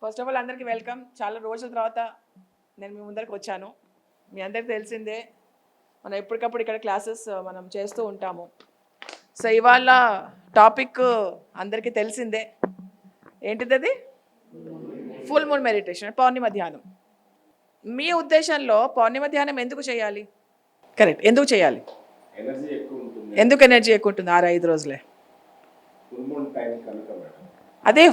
First of all అందరికీ welcome. చాలా రోజుల తర్వాత నేను మీ ముందరికి వచ్చాను. మీ అందరికీ తెలిసిందే మనం ఎప్పటికప్పుడు ఇక్కడ క్లాసెస్ మనం చేస్తూ ఉంటాము. సో ఇవాళ టాపిక్ అందరికీ తెలిసిందే. ఏంటిది అది? ఫుల్ మూన్ మెడిటేషన్, పౌర్ణిమ ధ్యానం. మీ ఉద్దేశంలో పౌర్ణిమ ధ్యానం ఎందుకు చేయాలి? కరెక్ట్, ఎందుకు చేయాలి? ఎందుకు ఎనర్జీ ఎక్కువ ఉంటుంది? 6-5 రోజులే. అదే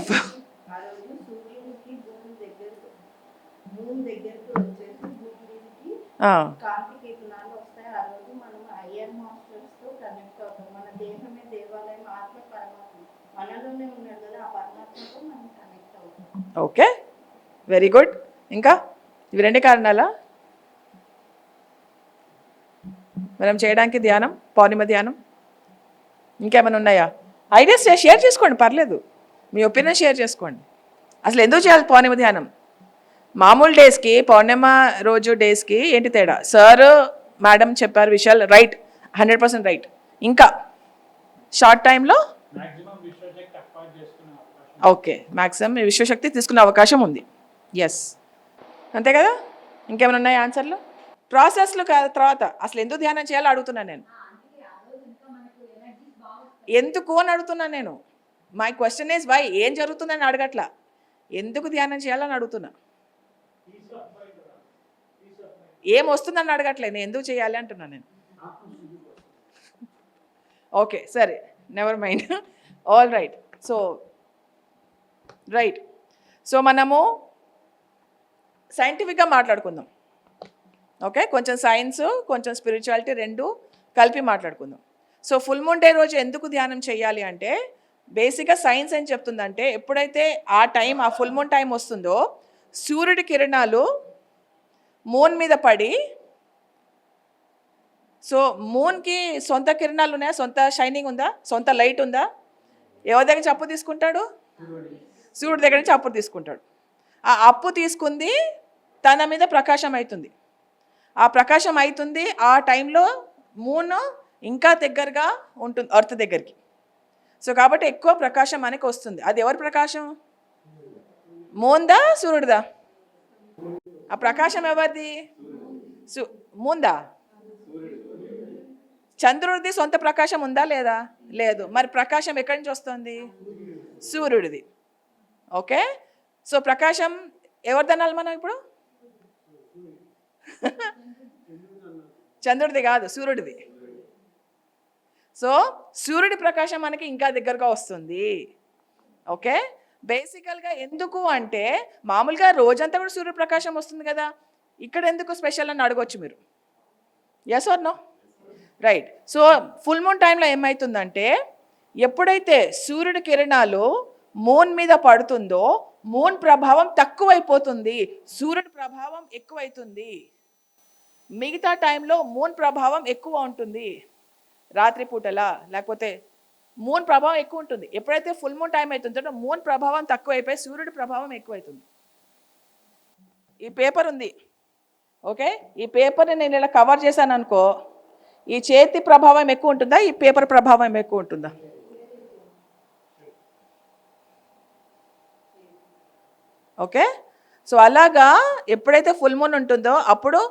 ఓకే, వెరీ గుడ్. ఇంకా ఇవి రెండే కారణాలా మనం చేయడానికి ధ్యానం, పౌర్ణిమ ధ్యానం? ఇంకేమైనా ఉన్నాయా? ఐడియాస్ షేర్ చేసుకోండి, పర్లేదు. మీ ఒపీనియన్ షేర్ చేసుకోండి. అసలు ఎందుకు చేయాలి పౌర్ణిమ ధ్యానం? మామూలు డేస్కి, పౌర్ణిమ రోజు డేస్కి ఏంటి తేడా? సార్ మేడం చెప్పారు విషయాలు, రైట్, 100% రైట్. ఇంకా షార్ట్ టైంలో ఓకే, మ్యాక్సిమం విశ్వశక్తి తీసుకునే అవకాశం ఉంది. ఎస్, అంతే కదా. ఇంకేమైనా ఉన్నాయి ఆన్సర్లు? ప్రాసెస్లు తర్వాత అసలు ఎందుకు ధ్యానం చేయాలో అడుగుతున్నాను నేను. ఎందుకు అని అడుగుతున్నాను నేను. My question is why. ఏం జరుగుతుందని అడగట్లా, ఎందుకు ధ్యానం చేయాలని అడుగుతున్నా. ఏం వస్తుందని అడగట్లేదు నేను, ఎందుకు చేయాలి అంటున్నాను నేను. ఓకే సరే, never mind. All right. So మనము సైంటిఫిక్గా మాట్లాడుకుందాం. ఓకే, కొంచెం సైన్స్, కొంచెం స్పిరిచువాలిటీ రెండు కలిపి మాట్లాడుకుందాం. సో ఫుల్ మూన్ డే రోజు ఎందుకు ధ్యానం చేయాలి అంటే, బేసిక్గా సైన్స్ ఏం చెప్తుందంటే, ఎప్పుడైతే ఆ టైం, ఆ ఫుల్ మూన్ టైం వస్తుందో, సూర్యుడి కిరణాలు మూన్ మీద పడి, సో మూన్కి సొంత కిరణాలు ఉన్నాయా? సొంత షైనింగ్ ఉందా? సొంత లైట్ ఉందా? ఎవరి దగ్గర నుంచి అప్పు తీసుకుంటాడు? సూర్యుడి దగ్గర నుంచి అప్పు తీసుకుంటాడు. ఆ అప్పు తీసుకుంది తన మీద ప్రకాశం అవుతుంది. ఆ ప్రకాశం అవుతుంది ఆ టైంలో మూన్ ఇంకా దగ్గరగా ఉంటుంది ఎర్త్ దగ్గరికి. సో కాబట్టి ఎక్కువ ప్రకాశం మనకి వస్తుంది. అది ఎవరి ప్రకాశం? మూన్దా, సూర్యుడిదా? ఆ ప్రకాశం ఎవరిది? మూందా? చంద్రుడిది సొంత ప్రకాశం ఉందా లేదా? లేదు. మరి ప్రకాశం ఎక్కడి నుంచి వస్తుంది? సూర్యుడిది. ఓకే, సో ప్రకాశం ఎవరిదనాలి మనం ఇప్పుడు? చంద్రుడిది కాదు, సూర్యుడిది. సో సూర్యుడి ప్రకాశం మనకి ఇంకా దగ్గరగా వస్తుంది. ఓకే, బేసికల్గా ఎందుకు అంటే, మామూలుగా రోజంతా కూడా సూర్యుడి ప్రకాశం వస్తుంది కదా, ఇక్కడ ఎందుకు స్పెషల్ అని అడగొచ్చు మీరు. Yes or no? Right. So full moon టైంలో ఏమవుతుందంటే, ఎప్పుడైతే సూర్యుడి కిరణాలు మూన్ మీద పడుతుందో, మూన్ ప్రభావం తక్కువైపోతుంది, సూర్యుడి ప్రభావం ఎక్కువైతుంది. మిగతా టైంలో మూన్ ప్రభావం ఎక్కువ ఉంటుంది, రాత్రిపూటలా లేకపోతే మూన్ ప్రభావం ఎక్కువ ఉంటుంది. ఎప్పుడైతే ఫుల్ మూన్ టైం అవుతుందో మూన్ ప్రభావం తక్కువైపోయి సూర్యుడి ప్రభావం ఎక్కువైతుంది. ఈ పేపర్ ఉంది, ఓకే, ఈ పేపర్ని నేను ఇలా కవర్ చేశాను అనుకో, ఈ చేతి ప్రభావం ఎక్కువ ఉంటుందా, ఈ పేపర్ ప్రభావం ఎక్కువ ఉంటుందా? ఓకే, సో అలాగా ఎప్పుడైతే ఫుల్ మూన్ ఉంటుందో అప్పుడు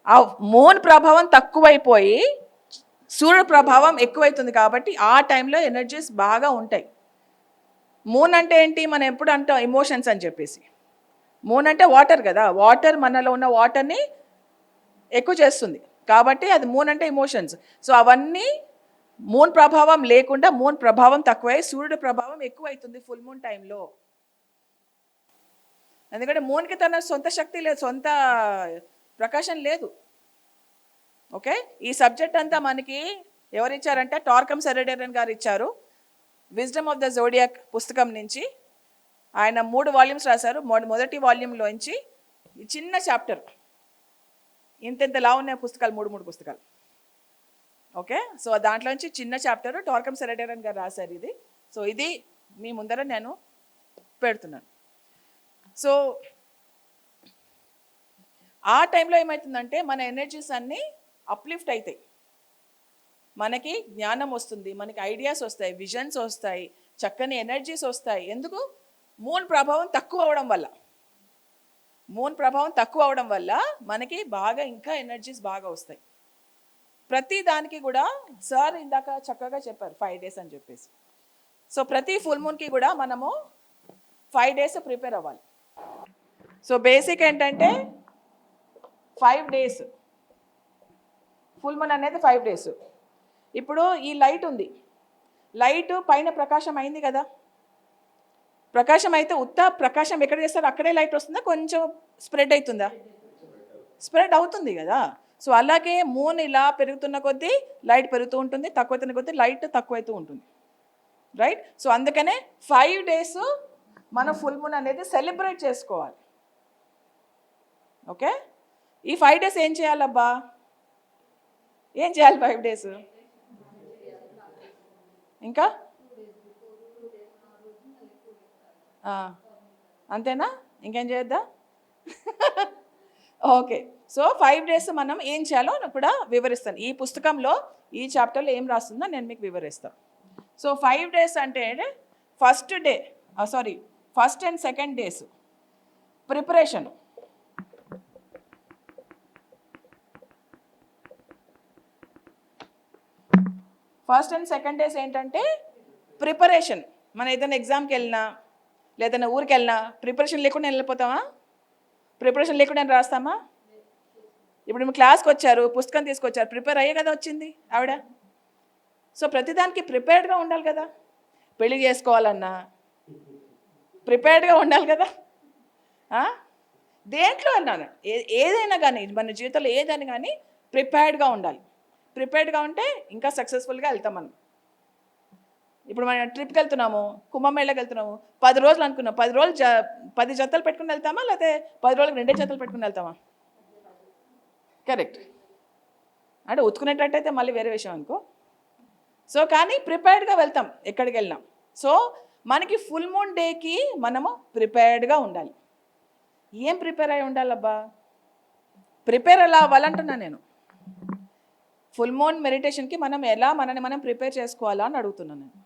ఆ మూన్ ప్రభావం తక్కువైపోయి సూర్యుడు ప్రభావం ఎక్కువైతుంది. కాబట్టి ఆ టైంలో ఎనర్జీస్ బాగా ఉంటాయి. మూన్ అంటే ఏంటి? మనం ఎప్పుడు అంటాం ఎమోషన్స్ అని చెప్పేసి. మూన్ అంటే వాటర్ కదా, వాటర్ మనలో ఉన్న వాటర్ని ఎక్కువ చేస్తుంది కాబట్టి అది మూన్ అంటే ఎమోషన్స్. సో అవన్నీ మూన్ ప్రభావం లేకుండా మూన్ ప్రభావం తక్కువై సూర్యుడి ప్రభావం ఎక్కువైతుంది ఫుల్ మూన్ టైంలో. ఎందుకంటే మూన్కి తన సొంత శక్తి లేదు, సొంత ప్రకాశం లేదు. ఓకే, ఈ సబ్జెక్ట్ అంతా మనకి ఎవరు ఇచ్చారంటే టార్కమ్ సెరెడెరన్ గారు ఇచ్చారు. విజ్డమ్ ఆఫ్ ద జోడియాక్ పుస్తకం నుంచి ఆయన 3 వాల్యూమ్స్ రాశారు. మొదటి వాల్యూమ్లోంచి ఈ చిన్న చాప్టర్, ఇంతలా ఉన్నాయి పుస్తకాలు, 3 పుస్తకాలు. ఓకే, సో దాంట్లోంచి చిన్న చాప్టర్ టార్కమ్ సెరెడెరన్ గారు రాశారు ఇది. సో ఇది మీ ముందర నేను పెడుతున్నాను. సో ఆ టైంలో ఏమవుతుందంటే మన ఎనర్జీస్ అన్నీ అప్లిఫ్ట్ అవుతాయి, మనకి జ్ఞానం వస్తుంది, మనకి ఐడియాస్ వస్తాయి, విజన్స్ వస్తాయి, చక్కని ఎనర్జీస్ వస్తాయి. ఎందుకు? మూన్ ప్రభావం తక్కువ అవ్వడం వల్ల. మూన్ ప్రభావం తక్కువ అవడం వల్ల మనకి బాగా ఇంకా ఎనర్జీస్ బాగా వస్తాయి. ప్రతి దానికి కూడా సార్ ఇందాక చక్కగా చెప్పారు 5 days అని చెప్పేసి. సో ప్రతి ఫుల్ మూన్కి కూడా మనము 5 days ప్రిపేర్ అవ్వాలి. సో బేసిక్ ఏంటంటే 5 days, ఫుల్ మూన్ అనేది 5 days. ఇప్పుడు ఈ లైట్ ఉంది, లైట్ పైన ప్రకాశం అయింది కదా, ప్రకాశం అయితే ఉత్త ప్రకాశం ఎక్కడ చేస్తారు అక్కడే లైట్ వస్తుందా, కొంచెం స్ప్రెడ్ అవుతుందా? స్ప్రెడ్ అవుతుంది కదా. సో అలాగే మూన్ ఇలా పెరుగుతున్న కొద్దీ లైట్ పెరుగుతూ ఉంటుంది, తక్కువవుతున్న కొద్దీ లైట్ తక్కువైతూ ఉంటుంది, రైట్? సో అందుకనే 5 days మన ఫుల్ మూన్ అనేది సెలబ్రేట్ చేసుకోవాలి. ఓకే, ఈ 5 days ఏం చేయాలబ్బా? ఏం చేయాలి 5 days? ఇంకా అంతేనా? ఇంకేం చేద్దా? ఓకే, సో 5 days మనం ఏం చేయాలో కూడా వివరిస్తాను. ఈ పుస్తకంలో ఈ చాప్టర్లో ఏం రాస్తుందో నేను మీకు వివరిస్తాను. సో 5 days అంటే first and second days preparation. First and second days ఏంటంటే ప్రిపరేషన్. మనం ఏదైనా ఎగ్జామ్కి వెళ్ళినా లేదన్నా ఊరికి వెళ్ళినా ప్రిపరేషన్ లేకుండా వెళ్ళిపోతామా? ప్రిపరేషన్ లేకుండా రాస్తామా? ఇప్పుడు మేము క్లాస్కి వచ్చారు, పుస్తకం తీసుకొచ్చారు, ప్రిపేర్ అయ్యే కదా వచ్చింది ఆవిడ. సో ప్రతిదానికి ప్రిపేర్డ్గా ఉండాలి కదా. పెళ్లి చేసుకోవాలన్నా ప్రిపేర్డ్గా ఉండాలి కదా. దేంట్లో అన్నాను, ఏదైనా కానీ మన జీవితంలో ఏదైనా కానీ ప్రిపేర్డ్గా ఉండాలి. ప్రిపేర్డ్గా ఉంటే ఇంకా సక్సెస్ఫుల్గా వెళ్తాం మనం. ఇప్పుడు మనం ట్రిప్కి వెళ్తున్నాము, కుంభమేళకి వెళ్తున్నాము, 10 రోజులు అనుకున్నాం, 10 రోజులు 10 జతలు పెట్టుకుని వెళ్తామా, లేకపోతే 10 రోజులకు 2 జతలు పెట్టుకుని వెళ్తామా? కరెక్ట్. అంటే ఉతుకునేటట్టయితే మళ్ళీ వేరే విషయం అనుకో. సో కానీ ప్రిపేర్డ్గా వెళ్తాం ఎక్కడికి వెళ్ళినాం. సో మనకి ఫుల్ మూన్ డేకి మనము ప్రిపేర్డ్గా ఉండాలి. ఏం ప్రిపేర్ అయి ఉండాలబ్బా? ప్రిపేర్ ఎలా అవ్వాలంటున్నా నేను. ఫుల్ మూన్ మెడిటేషన్కి మనం ఎలా మనని మనం ప్రిపేర్ చేసుకోవాలా అని అడుగుతున్నాను నేను.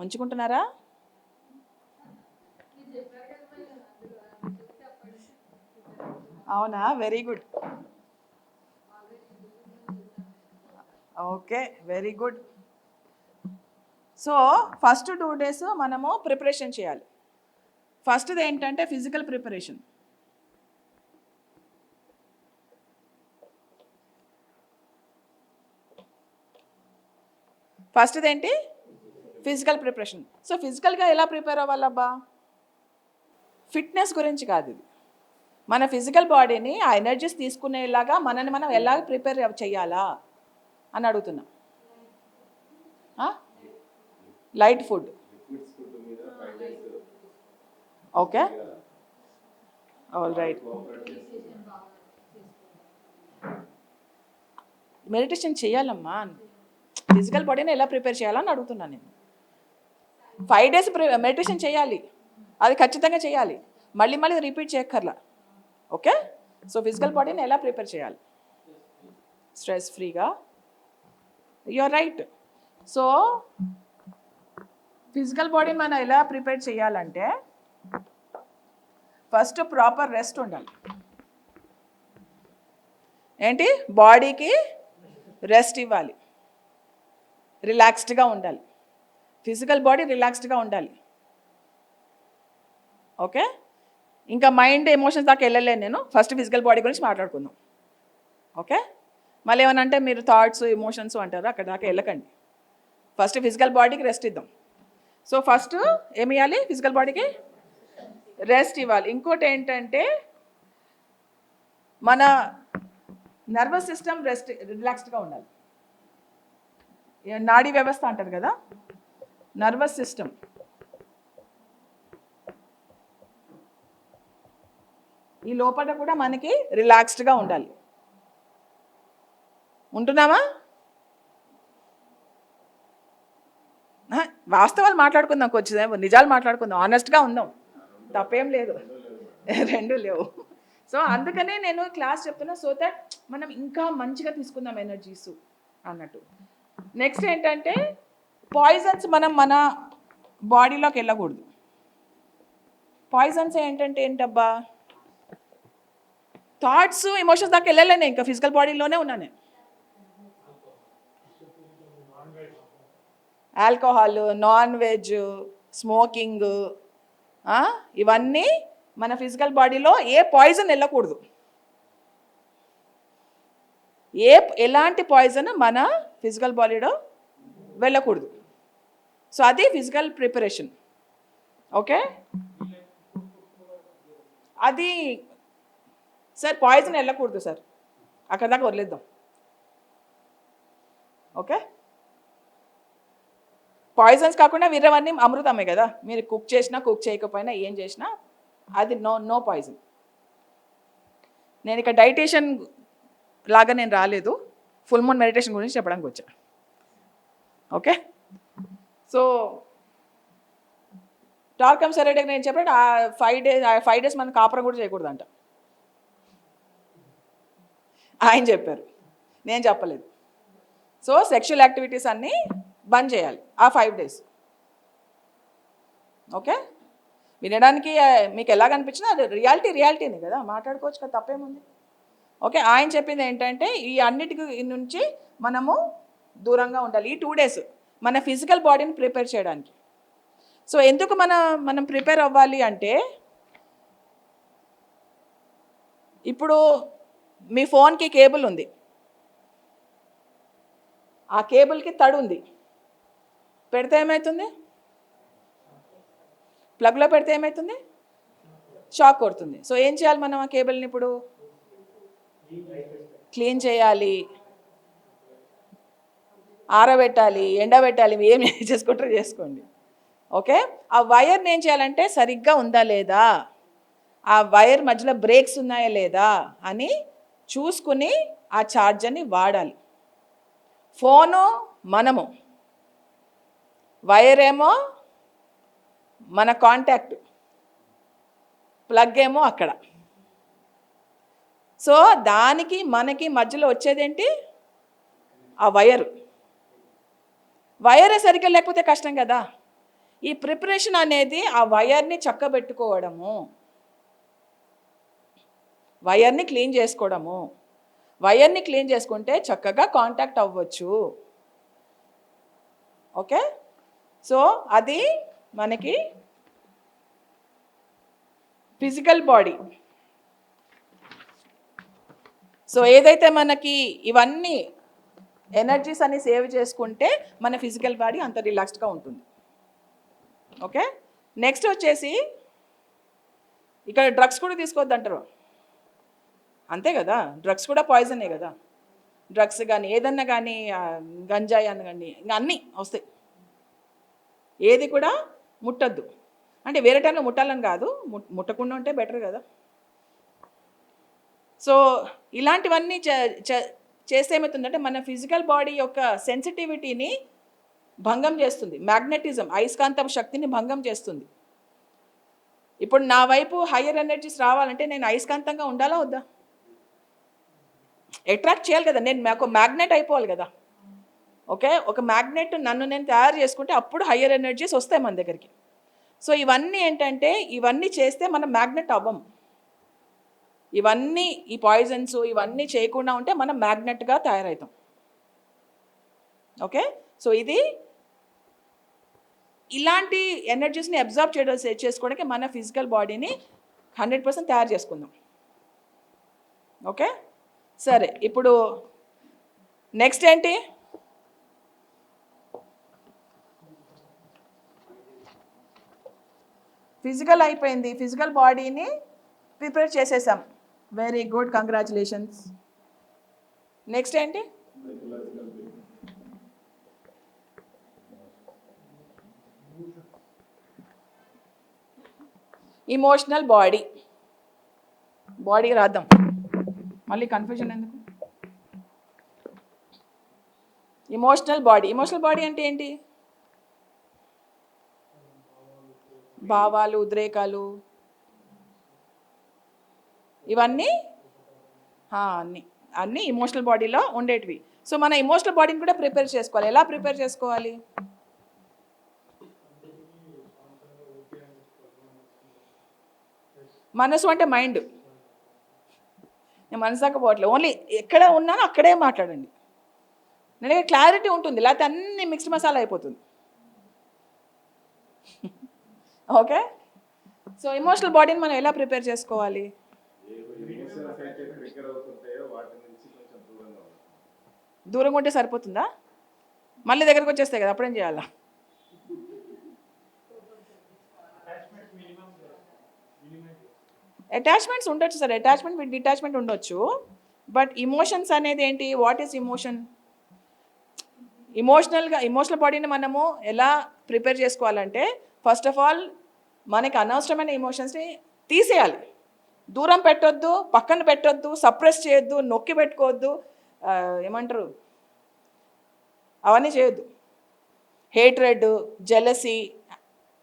ఉంచుకుంటున్నారా? అవునా, very good. Okay, very good. So first 2 days మనము ప్రిపరేషన్ చేయాలి. ఫస్ట్ది ఏంటంటే ఫిజికల్ ప్రిపరేషన్. ఫస్ట్ది ఏంటి? Physical preparation. సో ఫిజికల్గా ఎలా ప్రిపేర్ అవ్వాలబ్బా? ఫిట్నెస్ గురించి కాదు ఇది. మన ఫిజికల్ బాడీని ఆ ఎనర్జీస్ తీసుకునేలాగా మనని మనం ఎలా ప్రిపేర్ చేయాలా అని అడుగుతున్నా. Light food. Okay, all right. Meditation చేయాలమ్మా. ఫిజికల్ బాడీని ఎలా ప్రిపేర్ చేయాలని అడుగుతున్నాను నేను. 5 days మెడిటేషన్ చేయాలి, అది ఖచ్చితంగా చేయాలి, మళ్ళీ మళ్ళీ రిపీట్ చేయక్కర్లా. ఓకే, సో ఫిజికల్ బాడీని ఎలా ప్రిపేర్ చేయాలి స్ట్రెస్ ఫ్రీగా? You're right. సో ఫిజికల్ బాడీని మనం ఎలా ప్రిపేర్ చేయాలంటే ఫస్ట్ ప్రాపర్ రెస్ట్ ఉండాలి. ఏంటి? బాడీకి రెస్ట్ ఇవ్వాలి, రిలాక్స్డ్గా ఉండాలి. ఫిజికల్ బాడీ రిలాక్స్డ్గా ఉండాలి. ఓకే, ఇంకా మైండ్ ఎమోషన్స్ దాకా వెళ్ళలేను నేను. ఫస్ట్ ఫిజికల్ బాడీ గురించి మాట్లాడుకుందాం. ఓకే, మళ్ళీ ఏమన్నా అంటే మీరు థాట్స్ ఎమోషన్స్ అంటారు, అక్కడ దాకా వెళ్ళకండి. ఫస్ట్ ఫిజికల్ బాడీకి రెస్ట్ ఇద్దాం. సో ఫస్ట్ ఏమి ఇవ్వాలి? ఫిజికల్ బాడీకి రెస్ట్ ఇవ్వాలి. ఇంకోటి ఏంటంటే మన నర్వస్ సిస్టమ్ రిలాక్స్డ్గా ఉండాలి. నాడీ వ్యవస్థ అంటారు కదా, నర్వస్ సిస్టమ్. ఈ లోపల కూడా మనకి రిలాక్స్డ్గా ఉండాలి. ఉంటున్నామా? వాస్తవాలు మాట్లాడుకుందాం, కొంచెం నిజాలు మాట్లాడుకుందాం, ఆనెస్ట్గా ఉందాం, తప్పేం లేదు, రెండు లేవు. సో అందుకనే నేను క్లాస్ చెప్తున్నా, సో దట్ మనం ఇంకా మంచిగా తీసుకుందాం ఎనర్జీస్ అన్నట్టు. నెక్స్ట్ ఏంటంటే పాయిజన్స్ మనం మన బాడీలోకి వెళ్ళకూడదు. పాయిజన్స్ ఏంటంటే ఏంటబ్బా, థాట్స్ ఎమోషన్స్ దాకా వెళ్ళలేను, ఇంకా ఫిజికల్ బాడీలోనే ఉన్నాను నేను. ఆల్కహాల్, నాన్ వెజ్, స్మోకింగ్, ఇవన్నీ మన ఫిజికల్ బాడీలో ఏ పాయిజన్ వెళ్ళకూడదు. ఎలాంటి పాయిజన్ మన ఫిజికల్ బాడీలో వెళ్ళకూడదు. సో అది ఫిజికల్ ప్రిపరేషన్. ఓకే, అది సార్ పాయిజన్ వెళ్ళకూడదు సార్, అక్కడ దాకా వదిలేద్దాం. ఓకే, పాయిజన్స్ కాకుండా వీరవన్నీ అమృతమే కదా, మీరు కుక్ చేసినా కుక్ చేయకపోయినా ఏం చేసినా అది నో పాయిజన్. నేను ఇక డైటేషన్ లాగా నేను రాలేదు, ఫుల్ మూన్ మెడిటేషన్ గురించి చెప్పడానికి వచ్చా. ఓకే, సో టార్కమ్ సెరడేకి నేను చెప్పాడు 5 days మనం కాపురం కూడా చేయకూడదంట, ఆయన చెప్పారు, నేను చెప్పలేదు. సో సెక్షువల్ యాక్టివిటీస్ అన్నీ బంద్ చేయాలి ఆ 5 days. ఓకే, వినడానికి మీకు ఎలాగనిపించినా అది రియాలిటీనే కదా, మాట్లాడుకోవచ్చు కదా, తప్పేముంది. ఓకే, ఆయన చెప్పింది ఏంటంటే ఈ అన్నిటికి నుంచి మనము దూరంగా ఉండాలి ఈ 2 days మన ఫిజికల్ బాడీని ప్రిపేర్ చేయడానికి. సో ఎందుకు మనం ప్రిపేర్ అవ్వాలి అంటే, ఇప్పుడు మీ ఫోన్కి కేబుల్ ఉంది, ఆ కేబుల్కి తడి ఉంది, పెడితే ఏమవుతుంది, ప్లగ్లో పెడితే ఏమవుతుంది, షాక్ కొడుతుంది. సో ఏం చేయాలి మనం ఆ కేబుల్ని ఇప్పుడు క్లీన్ చేయాలి, ఆరబెట్టాలి, ఎండబెట్టాలి, ఏం చేసుకుంటారో చేసుకోండి. ఓకే, ఆ వైర్ని ఏం చేయాలంటే సరిగ్గా ఉందా లేదా, ఆ వైర్ మధ్యలో బ్రేక్స్ ఉన్నాయా లేదా అని చూసుకుని ఆ ఛార్జర్ని వాడాలి. ఫోను మనము, వైర్ ఏమో మన కాంటాక్ట్, ప్లగ్ ఏమో అక్కడ. సో దానికి మనకి మధ్యలో వచ్చేదేంటి, ఆ వైరే సరిగ్గా లేకపోతే కష్టం కదా. ఈ ప్రిపరేషన్ అనేది ఆ వైర్ని చక్కబెట్టుకోవడము, వైర్ని క్లీన్ చేసుకోవడము. వైర్ని క్లీన్ చేసుకుంటే చక్కగా కాంటాక్ట్ అవ్వచ్చు. ఓకే, సో అది మనకి ఫిజికల్ బాడీ. సో ఏదైతే మనకి ఇవన్నీ ఎనర్జీస్ అన్ని సేవ్ చేసుకుంటే మన ఫిజికల్ బాడీ అంత రిలాక్స్డ్గా ఉంటుంది. ఓకే, నెక్స్ట్ వచ్చేసి ఇక్కడ డ్రగ్స్ కూడా తీసుకోవద్దు అంటారు, అంతే కదా, డ్రగ్స్ కూడా పాయిజనే కదా. డ్రగ్స్ కానీ ఏదన్నా కానీ గంజాయి అని కానీ ఇంకా అన్నీ వస్తాయి, ఏది కూడా ముట్టద్దు. అంటే వేరే టైంలో ముట్టాలని కాదు, ముట్టకుండా ఉంటే బెటర్ కదా. సో ఇలాంటివన్నీ చేస్తే ఏమవుతుందంటే మన ఫిజికల్ బాడీ యొక్క సెన్సిటివిటీని భంగం చేస్తుంది, మ్యాగ్నెటిజం అయస్కాంతం శక్తిని భంగం చేస్తుంది. ఇప్పుడు నా వైపు హయ్యర్ ఎనర్జీస్ రావాలంటే నేను అయస్కాంతంగా ఉండాలా వద్దా, అట్రాక్ట్ చేయాలి కదా, నేను ఒక మ్యాగ్నెట్ అయిపోవాలి కదా. ఓకే, ఒక మ్యాగ్నెట్ నన్ను నేను తయారు చేసుకుంటే అప్పుడు హయ్యర్ ఎనర్జీస్ వస్తాయి మన దగ్గరికి. సో ఇవన్నీ ఏంటంటే ఇవన్నీ చేస్తే మనం మ్యాగ్నెట్ అవ్వం. ఇవన్నీ ఈ పాయిజన్స్ ఇవన్నీ చేయకుండా ఉంటే మనం మ్యాగ్నెట్గా తయారవుతాం. ఓకే, సో ఇది ఇలాంటి ఎనర్జీస్ని అబ్జర్వ్ చేసుకోవడానికి మన ఫిజికల్ బాడీని 100% తయారు చేసుకుందాం. ఓకే, సరే, ఇప్పుడు నెక్స్ట్ ఏంటి, ఫిజికల్ అయిపోయింది, ఫిజికల్ బాడీని ప్రిపేర్ చేసేసాం, వెరీ గుడ్, కంగ్రాచులేషన్స్. నెక్స్ట్ ఏంటి, ఇమోషనల్ బాడీ రాద్దాం, మళ్ళీ కన్ఫ్యూజన్ ఎందుకు. ఇమోషనల్ బాడీ అంటే ఏంటి, భావాలు, ఉద్రేకాలు, ఇవన్నీ అన్నీ ఇమోషనల్ బాడీలో ఉండేటివి. సో మన ఇమోషనల్ బాడీని కూడా ప్రిపేర్ చేసుకోవాలి. ఎలా ప్రిపేర్ చేసుకోవాలి, మనసు అంటే మైండ్. నేను మనసు దాకా పోవట్లేదు, ఓన్లీ ఎక్కడ ఉన్నానో అక్కడే మాట్లాడండి. నేను క్లారిటీ ఉంటుంది, లేకపోతే అన్ని మిక్స్డ్ మసాలా అయిపోతుంది. ఓకే. సో ఎమోషనల్ బాడీని మనం ఎలా ప్రిపేర్ చేసుకోవాలి? దూరంగా ఉంటే సరిపోతుందా? మళ్ళీ దగ్గరకు వచ్చేస్తాయి కదా, అప్పుడేం చేయాలా? అటాచ్మెంట్స్ ఉండొచ్చు సార్, అటాచ్మెంట్ విత్ డిటాచ్మెంట్ ఉండొచ్చు. బట్ ఇమోషన్స్ అనేది ఏంటి? What is emotion? ఇమోషనల్ బాడీని మనము ఎలా ప్రిపేర్ చేసుకోవాలంటే, ఫస్ట్ ఆఫ్ ఆల్ మనకి అనవసరమైన ఎమోషన్స్ని తీసేయాలి. దూరం పెట్టొద్దు, పక్కన పెట్టొద్దు, సప్రెస్ చేయొద్దు, నొక్కి పెట్టుకోవద్దు, ఏమంటారు అవన్నీ చేయొద్దు. హేట్రెడ్, జెలసీ,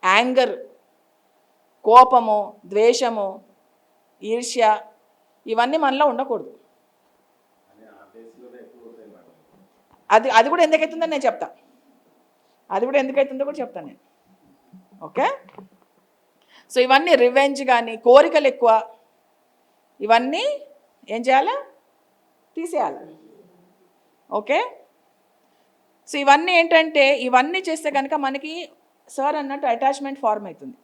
యాంగర్, కోపము, ద్వేషము, ఈర్ష్య, ఇవన్నీ మనలో ఉండకూడదు. అది కూడా ఎందుకైతుందో నేను చెప్తా, అది కూడా ఎందుకైతుందో కూడా చెప్తాను నేను. ఓకే. సో ఇవన్నీ రివెంజ్ కానీ, కోరికలు ఎక్కువ, ఇవన్నీ ఏం చేయాలి? తీసేయాలి. ఓకే. సో ఇవన్నీ ఏంటంటే, ఇవన్నీ చేస్తే కనుక మనకి సార్ అన్నట్టు అటాచ్మెంట్ ఫార్మ్ అవుతుంది.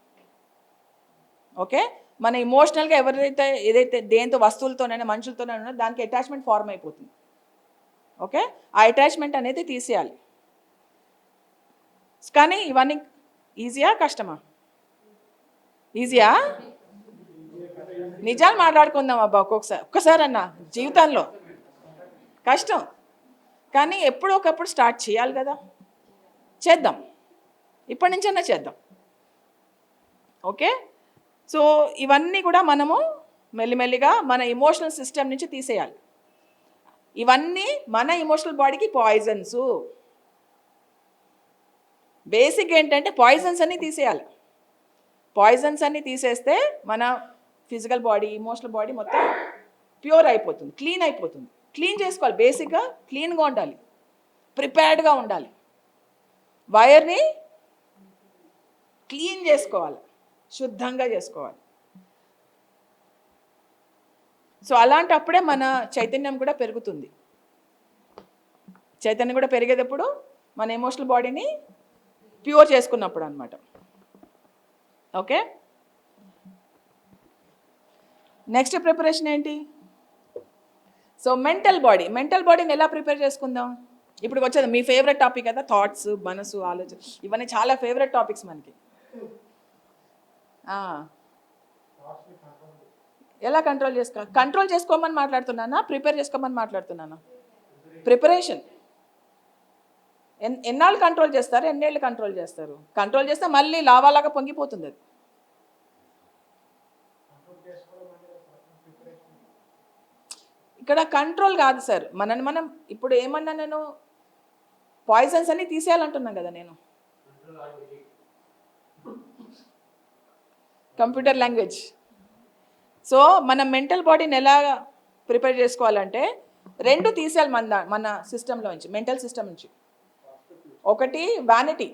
ఓకే. మన ఇమోషనల్గా ఏదైతే దేంతో, వస్తువులతోనైనా మనుషులతోనైనా దానికి అటాచ్మెంట్ ఫార్మ్ అయిపోతుంది. ఓకే. ఆ అటాచ్మెంట్ అనేది తీసేయాలి. కానీ ఇవన్నీ ఈజీయా కష్టమా? ఈజీయా? నిజాలు మాట్లాడుకుందాం అబ్బా, ఒక్కసారి అన్న జీవితంలో కష్టం, కానీ ఎప్పుడో ఒకప్పుడు స్టార్ట్ చేయాలి కదా. చేద్దాం, ఇప్పటి నుంచైనా చేద్దాం. ఓకే. సో ఇవన్నీ కూడా మనము మెల్లిమెల్లిగా మన ఇమోషనల్ సిస్టమ్ నుంచి తీసేయాలి. ఇవన్నీ మన ఇమోషనల్ బాడీకి పాయిజన్స్. బేసిక్ ఏంటంటే పాయిజన్స్ అన్నీ తీసేయాలి. పాయిజన్స్ అన్నీ తీసేస్తే మన ఫిజికల్ బాడీ, ఇమోషనల్ బాడీ మొత్తం ప్యూర్ అయిపోతుంది, క్లీన్ అయిపోతుంది. క్లీన్ చేసుకోవాలి, బేసిక్గా క్లీన్గా ఉండాలి, ప్రిపేర్డ్గా ఉండాలి. వైర్ని క్లీన్ చేసుకోవాలి, శుద్ధంగా చేసుకోవాలి. సో అలాంటప్పుడే మన చైతన్యం కూడా పెరుగుతుంది. చైతన్యం కూడా పెరిగేటప్పుడు మన ఎమోషనల్ బాడీని ప్యూర్ చేసుకున్నప్పుడు అనమాట. ఓకే. నెక్స్ట్ ప్రిపరేషన్ ఏంటి? సో మెంటల్ బాడీని ఎలా ప్రిపేర్ చేసుకుందాం? ఇప్పుడు వచ్చేది మీ ఫేవరెట్ టాపిక్ కదా, థాట్స్, మనసు, ఆలోచన, ఇవన్నీ చాలా ఫేవరెట్ టాపిక్స్ మనకి. ఎలా కంట్రోల్ చేసుకోమని మాట్లాడుతున్నానా, ప్రిపేర్ చేసుకోమని మాట్లాడుతున్నానా? ప్రిపరేషన్. ఎన్నాళ్ళు కంట్రోల్ చేస్తారు, ఎన్నేళ్ళు కంట్రోల్ చేస్తారు? కంట్రోల్ చేస్తే మళ్ళీ లావాలాగా పొంగిపోతుంది అది. ఇక్కడ కంట్రోల్ కాదు సార్, మనని మనం ఇప్పుడు ఏమన్నా, నేను పాయిజన్స్ అన్ని తీసేయాలంటున్నాను కదా నేను. Computer language. సో మన మెంటల్ బాడీని ఎలా ప్రిపేర్ చేసుకోవాలంటే, రెండు తీసేయాలి మన సిస్టంలో నుంచి, మెంటల్ సిస్టమ్ నుంచి. ఒకటి వ్యానిటీ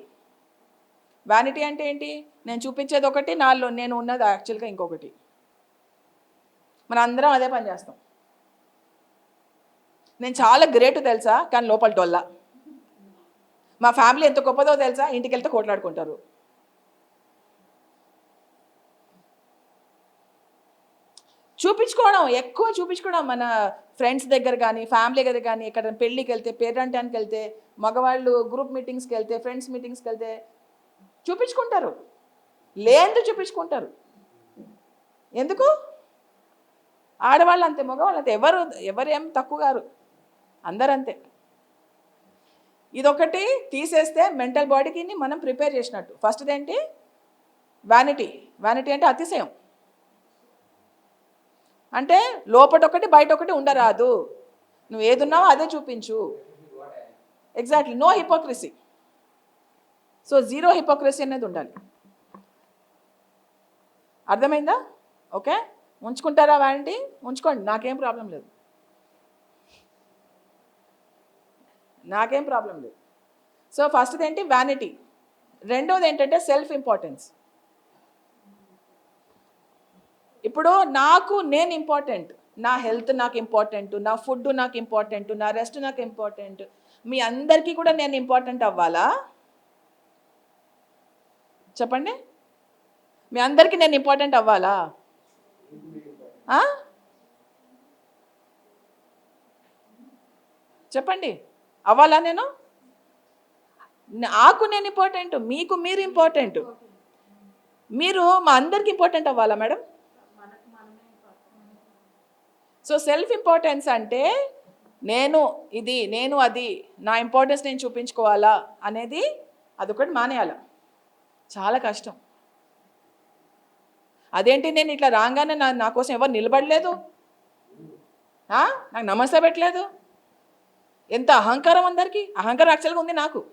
అంటే ఏంటి? నేను చూపించేది ఒకటి, నాలో నేను ఉన్నది యాక్చువల్గా ఇంకొకటి. మన అందరం అదే పని చేస్తాం. నేను చాలా గ్రేట్ తెలుసా, కానీ లోపల డొల్లా. మా ఫ్యామిలీ ఎంత గొప్పదో తెలుసా, ఇంటికి వెళ్తే కొట్లాడుకుంటారు. ఎక్కువ చూపించుకోవడం మన ఫ్రెండ్స్ దగ్గర కానీ, ఫ్యామిలీ దగ్గర కానీ, ఎక్కడ పెళ్ళికి వెళ్తే, పేరెంటానికి వెళ్తే, మగవాళ్ళు గ్రూప్ మీటింగ్స్కి వెళ్తే, ఫ్రెండ్స్ మీటింగ్స్కి వెళ్తే చూపించుకుంటారు, లేందు చూపించుకుంటారు. ఎందుకు? ఆడవాళ్ళు అంతే, మగవాళ్ళు అంతే, ఎవరేం తక్కువ గారు, అందరంతే. ఇదొకటి తీసేస్తే మెంటల్ బాడీకి మనం ప్రిపేర్ చేసినట్టు. ఫస్ట్ది ఏంటి? వ్యానిటీ అంటే అతిశయం. అంటే లోపటొకటి బయట ఒకటి ఉండరాదు, నువ్వు ఏదున్నావో అదే చూపించు. Exactly, no hypocrisy. So zero hypocrisy అనేది ఉండాలి. అర్థమైందా? ఓకే. ఉంచుకుంటారా వ్యానిటీ? ఉంచుకోండి, నాకేం ప్రాబ్లం లేదు. సో ఫస్ట్ది ఏంటి? వ్యానిటీ. రెండోది ఏంటంటే సెల్ఫ్ ఇంపార్టెన్స్. ఇప్పుడు నాకు నేను ఇంపార్టెంట్, నా హెల్త్ నాకు ఇంపార్టెంట్, నా ఫుడ్ నాకు ఇంపార్టెంట్, నా రెస్ట్ నాకు ఇంపార్టెంట్. మీ అందరికీ కూడా నేను ఇంపార్టెంట్ అవ్వాలా? చెప్పండి, మీ అందరికీ నేను ఇంపార్టెంట్ అవ్వాలా? చెప్పండి, అవ్వాలా? నాకు నేను ఇంపార్టెంట్, మీకు మీరు ఇంపార్టెంట్. మీరు మా అందరికి ఇంపార్టెంట్ అవ్వాలా మేడం? సో సెల్ఫ్ ఇంపార్టెన్స్ అంటే నేను ఇది, నేను అది, నా ఇంపార్టెన్స్ నేను చూపించుకోవాలా అనేది అదొకటి మానేయాల. చాలా కష్టం. అదేంటి, నేను ఇట్లా రాగానే నా కోసం ఎవరు నిలబడలేదు, నాకు నమస్తే పెట్టలేదు. ఎంత అహంకారం అందరికీ. అహంకారం యాక్చువల్గా ఉంది నాకు,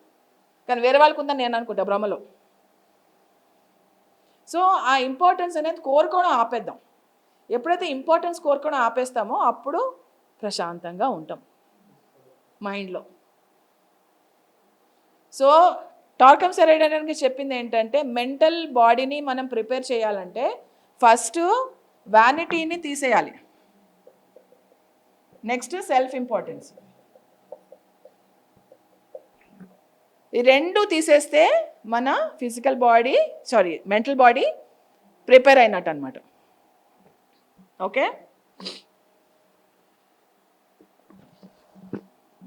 కానీ వేరే వాళ్ళకు ఉందని నేను అనుకుంటా భ్రమలో. సో ఆ ఇంపార్టెన్స్ అనేది కోరుకోవడం ఆపేద్దాం. ఎప్పుడైతే ఇంపార్టెన్స్ కోరుకోవడం ఆపేస్తామో అప్పుడు ప్రశాంతంగా ఉంటాం మైండ్లో. సో టార్కమ్ సెరైడన్కి చెప్పింది ఏంటంటే, మెంటల్ బాడీని మనం ప్రిపేర్ చేయాలంటే ఫస్ట్ వ్యానిటీని తీసేయాలి, నెక్స్ట్ సెల్ఫ్ ఇంపార్టెన్స్. ఈ రెండు తీసేస్తే మన physical body mental body prepare అయినట్టు అనమాట. ఓకే,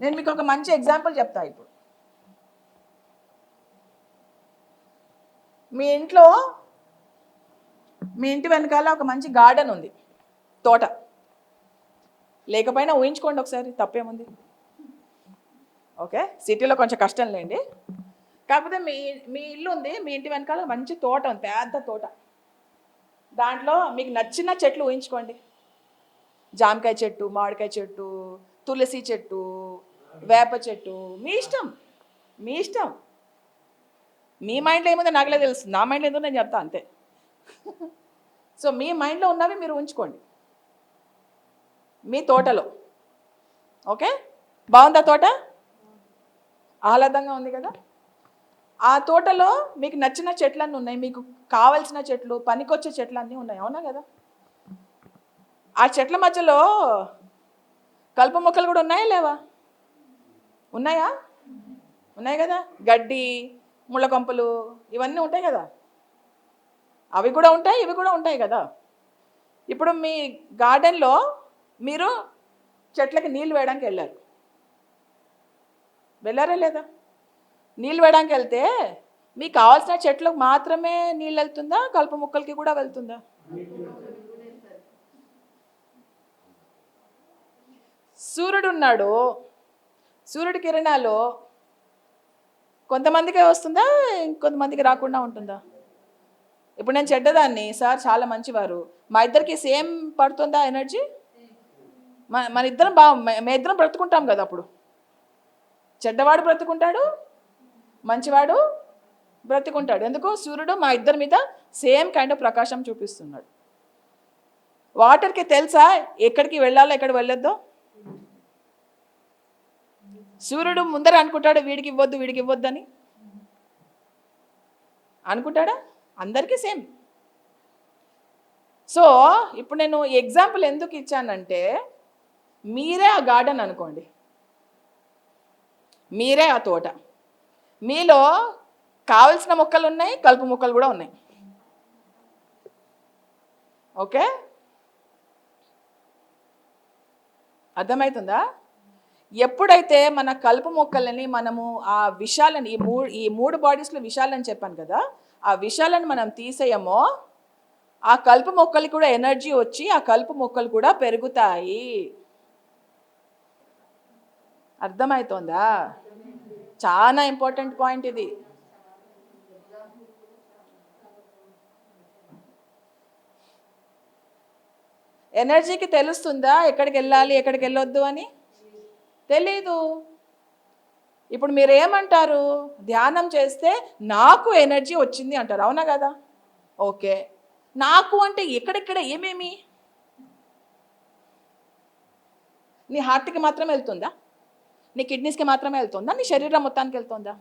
నేను మీకు ఒక మంచి ఎగ్జాంపుల్ చెప్తా. ఇప్పుడు మీ ఇంటి వెనకాల ఒక మంచి గార్డెన్ ఉంది, తోట. లేకపోయినా ఊహించుకోండి ఒకసారి, తప్పేముంది. ఓకే, సిటీలో కొంచెం కష్టం లేండి. కాకపోతే మీ ఇల్లు ఉంది, మీ ఇంటి వెనకాల మంచి తోట ఉంది, పెద్ద తోట. దాంట్లో మీకు నచ్చిన చెట్లు ఊహించుకోండి. జామకాయ చెట్టు, మామిడికాయ చెట్టు, తులసి చెట్టు, వేప చెట్టు, మీ ఇష్టం, మీ ఇష్టం. మీ మైండ్లో ఏముందో నాకులే తెలుస్తుంది, నా మైండ్లో ఏదో నేను చెప్తా అంతే. సో మీ మైండ్లో ఉన్నవి మీరు ఉంచుకోండి మీ తోటలో. ఓకే, బాగుందా తోట? ఆహ్లాదంగా ఉంది కదా. ఆ తోటలో మీకు నచ్చిన చెట్లన్నీ ఉన్నాయి, మీకు కావలసిన చెట్లు, పనికొచ్చే చెట్లు అన్నీ ఉన్నాయి, అవునా కదా? ఆ చెట్ల మధ్యలో కలుపు మొక్కలు కూడా ఉన్నాయా లేవా? ఉన్నాయా? ఉన్నాయి కదా. గడ్డి, ముళ్ళ కొంపలు ఇవన్నీ ఉంటాయి కదా. అవి కూడా ఉంటాయి, ఇవి కూడా ఉంటాయి కదా. ఇప్పుడు మీ గార్డెన్లో మీరు చెట్లకి నీళ్ళు వేయడానికి వెళ్ళారా లేదా? నీళ్ళు వేయడానికి వెళ్తే మీకు కావాల్సిన చెట్లకు మాత్రమే నీళ్ళు వెళ్తుందా, కలుపు మొక్కలకి కూడా వెళ్తుందా? సూర్యుడు ఉన్నాడు, సూర్యుడి కిరణాలు కొంతమందికే వస్తుందా, ఇంకొంతమందికి రాకుండా ఉంటుందా? ఇప్పుడు నేను చెడ్డదాన్ని, సార్ చాలా మంచివారు, మా ఇద్దరికి సేమ్ పడుతుందా ఎనర్జీ? మన ఇద్దరం మేము ఇద్దరం బ్రతుకుంటాం కదా. అప్పుడు చెడ్డవాడు బ్రతుకుంటాడు, మంచివాడు బ్రతుకుంటాడు. ఎందుకు? సూర్యుడు మా ఇద్దరి మీద సేమ్ కైండ్ ఆఫ్ ప్రకాశం చూపిస్తున్నాడు. వాటర్కి తెలుసా ఎక్కడికి వెళ్ళాలో ఎక్కడికి వెళ్ళొద్దో? సూర్యుడు ముందర అనుకుంటాడు వీడికి ఇవ్వద్దు అని అనుకుంటాడా? అందరికీ సేమ్. సో ఇప్పుడు నేను ఎగ్జాంపుల్ ఎందుకు ఇచ్చానంటే, మీరే ఆ గార్డెన్ అనుకోండి, మీరే ఆ తోట. మీలో కావలసిన మొక్కలు ఉన్నాయి, కలుపు మొక్కలు కూడా ఉన్నాయి. ఓకే, అర్థమవుతుందా? ఎప్పుడైతే మన కలుపు మొక్కలని మనము ఆ విషాలని ఈ మూడు బాడీస్లో విషాలని చెప్పాను కదా, ఆ విషాలను మనం తీసేయమో ఆ కలుపు మొక్కలకి కూడా ఎనర్జీ వచ్చి ఆ కలుపు మొక్కలు కూడా పెరుగుతాయి. అర్థమవుతోందా? చాలా ఇంపార్టెంట్ పాయింట్ ఇది. ఎనర్జీకి తెలుస్తుందా ఎక్కడికి వెళ్ళాలి ఎక్కడికి వెళ్ళొద్దు అని? తెలీదు. ఇప్పుడు మీరు ఏమంటారు? ధ్యానం చేస్తే నాకు ఎనర్జీ వచ్చింది అంటారు, అవునా కదా? ఓకే, నాకు అంటే ఎక్కడెక్కడ ఏమేమి? నీ హార్ట్కి మాత్రమే వెళ్తుందా? నీ కిడ్నీస్కి మాత్రమే వెళ్తుందా? నీ శరీరం మొత్తానికి వెళ్తుందా?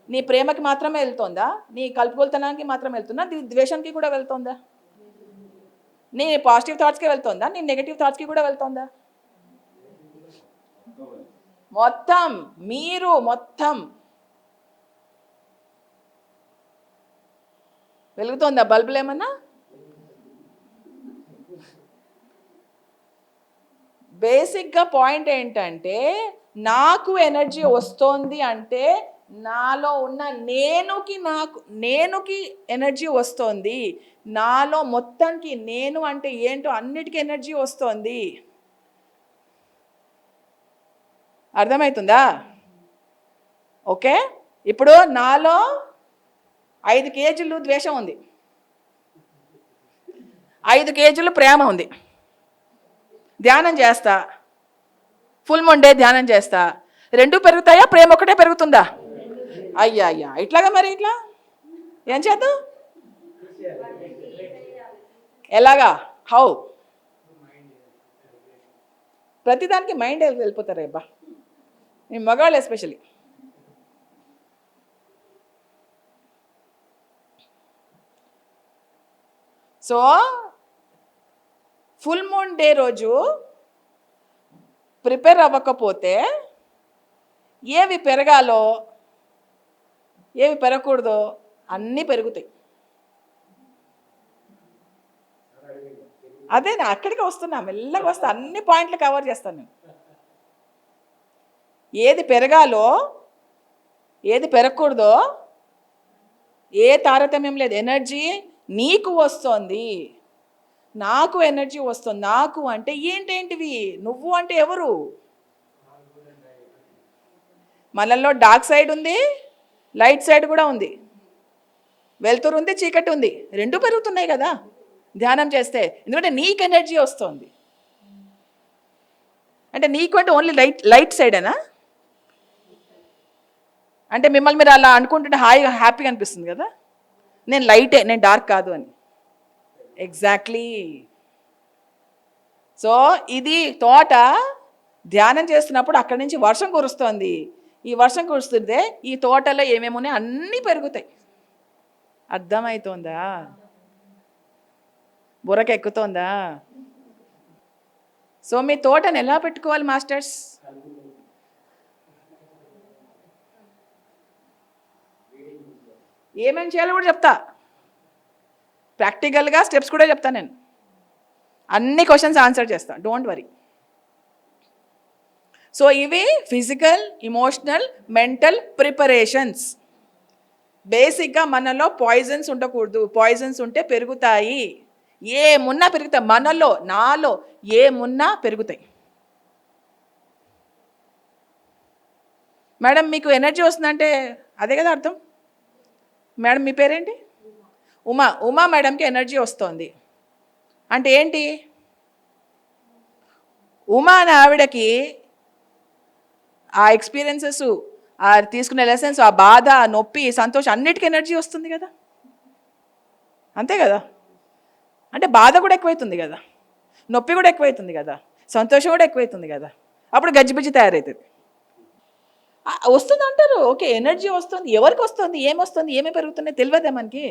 నీ ప్రేమకి మాత్రమే వెళ్తుందా? నీ కలుపుకొల్తనానికి మాత్రమే వెళ్తుందా? నీ ద్వేషానికి కూడా వెళ్తుందా? నీ పాజిటివ్ థాట్స్కే వెళ్తుందా, నీ నెగిటివ్ థాట్స్కి కూడా వెళ్తుందా? మొత్తం మీరు మొత్తం వెలుగుతుందా బల్బులు ఏమన్నా? బేసిక్గా పాయింట్ ఏంటంటే, నాకు ఎనర్జీ వస్తోంది అంటే నాలో ఉన్న నేనుకి ఎనర్జీ వస్తోంది. నాలో మొత్తానికి నేను అంటే ఏంటో అన్నిటికీ ఎనర్జీ వస్తోంది. అర్థమవుతుందా? ఓకే, ఇప్పుడు నాలో 5 కేజీలు ద్వేషం ఉంది, 5 కేజీలు ప్రేమ ఉంది. ధ్యానం చేస్తా, ఫుల్ మూన్ ధ్యానం చేస్తా, 2 పెరుగుతాయా, ప్రేమ ఒకటే పెరుగుతుందా? అయ్యా ఇట్లాగా, మరి ఇట్లా ఏం చేద్దాం? ఎలాగా? హౌ? ప్రతిదానికి మైండ్ వెళ్ళిపోతారు అబ్బా, మీ మగవాళ్ళు especially. So full moon day రోజు ప్రిపేర్ అవ్వకపోతే ఏవి పెరగాలో ఏవి పెరగకూడదో అన్నీ పెరుగుతాయి. అదే నా అక్కడికి వస్తున్నా, మెల్లగా వస్తా, అన్ని పాయింట్లు కవర్ చేస్తాను నేను. ఏది పెరగాలో ఏది పెరగకూడదో ఏ తారతమ్యం లేదు. ఎనర్జీ నీకు వస్తుంది, నాకు ఎనర్జీ వస్తుంది. నాకు అంటే ఏంటేంటివి, నువ్వు అంటే ఎవరు? మనల్లో డార్క్ సైడ్ ఉంది, లైట్ సైడ్ కూడా ఉంది, వెలుతురు ఉంది, చీకటి ఉంది, 2 పెరుగుతున్నాయి కదా ధ్యానం చేస్తే. ఎందుకంటే నీకు ఎనర్జీ వస్తుంది. అంటే నీకు అంటే ఓన్లీ లైట్ సైడేనా? అంటే మిమ్మల్ని మీరు అలా అనుకుంటుంటే హాయిగా హ్యాపీగా అనిపిస్తుంది కదా, నేను లైటే, నేను డార్క్ కాదు అని. ఎగ్జాక్ట్లీ. సో ఇది తోట ధ్యానం చేస్తున్నప్పుడు అక్కడి నుంచి వర్షం కురుస్తోంది. ఈ వర్షం కురుస్తుంటే ఈ తోటలో ఏమేమి ఉన్నాయి అన్నీ పెరుగుతాయి. అర్థమవుతోందా? బుర్రకి ఎక్కుతోందా? సో మీ తోటను ఎలా పెట్టుకోవాలి మాస్టర్స్? ఏమేమి చేయాలో కూడా చెప్తా, ప్రాక్టికల్గా స్టెప్స్ కూడా చెప్తాను నేను. అన్ని క్వశ్చన్స్ ఆన్సర్ చేస్తా, డోంట్ వరీ. సో ఇవి ఫిజికల్, ఇమోషనల్, మెంటల్ ప్రిపరేషన్స్. బేసిక్గా మనలో పాయిజన్స్ ఉండకూడదు. పాయిజన్స్ ఉంటే పెరుగుతాయి, ఏమున్నా పెరుగుతాయి. మనలో, నాలో ఏమున్నా పెరుగుతాయి. మేడం మీకు ఎనర్జీ వస్తుందంటే అదే కదా అర్థం. మేడం మీ పేరేంటి? ఉమా మేడంకి ఎనర్జీ వస్తుంది అంటే ఏంటి? ఉమా అనే ఆవిడకి ఆ ఎక్స్పీరియన్సెస్, ఆ తీసుకునే లెసన్స్, ఆ బాధ, నొప్పి, సంతోషం అన్నిటికీ ఎనర్జీ వస్తుంది కదా, అంతే కదా. అంటే బాధ కూడా ఎక్కువైతుంది కదా, నొప్పి కూడా ఎక్కువైతుంది కదా, సంతోషం కూడా ఎక్కువైతుంది కదా, అప్పుడు గజ్జిబిజ్జి తయారవుతుంది. వస్తుంది అంటారు, ఓకే ఎనర్జీ వస్తుంది. ఎవరికి వస్తుంది, ఏమొస్తుంది, ఏమి పెరుగుతున్నాయి తెలియదే మనకి.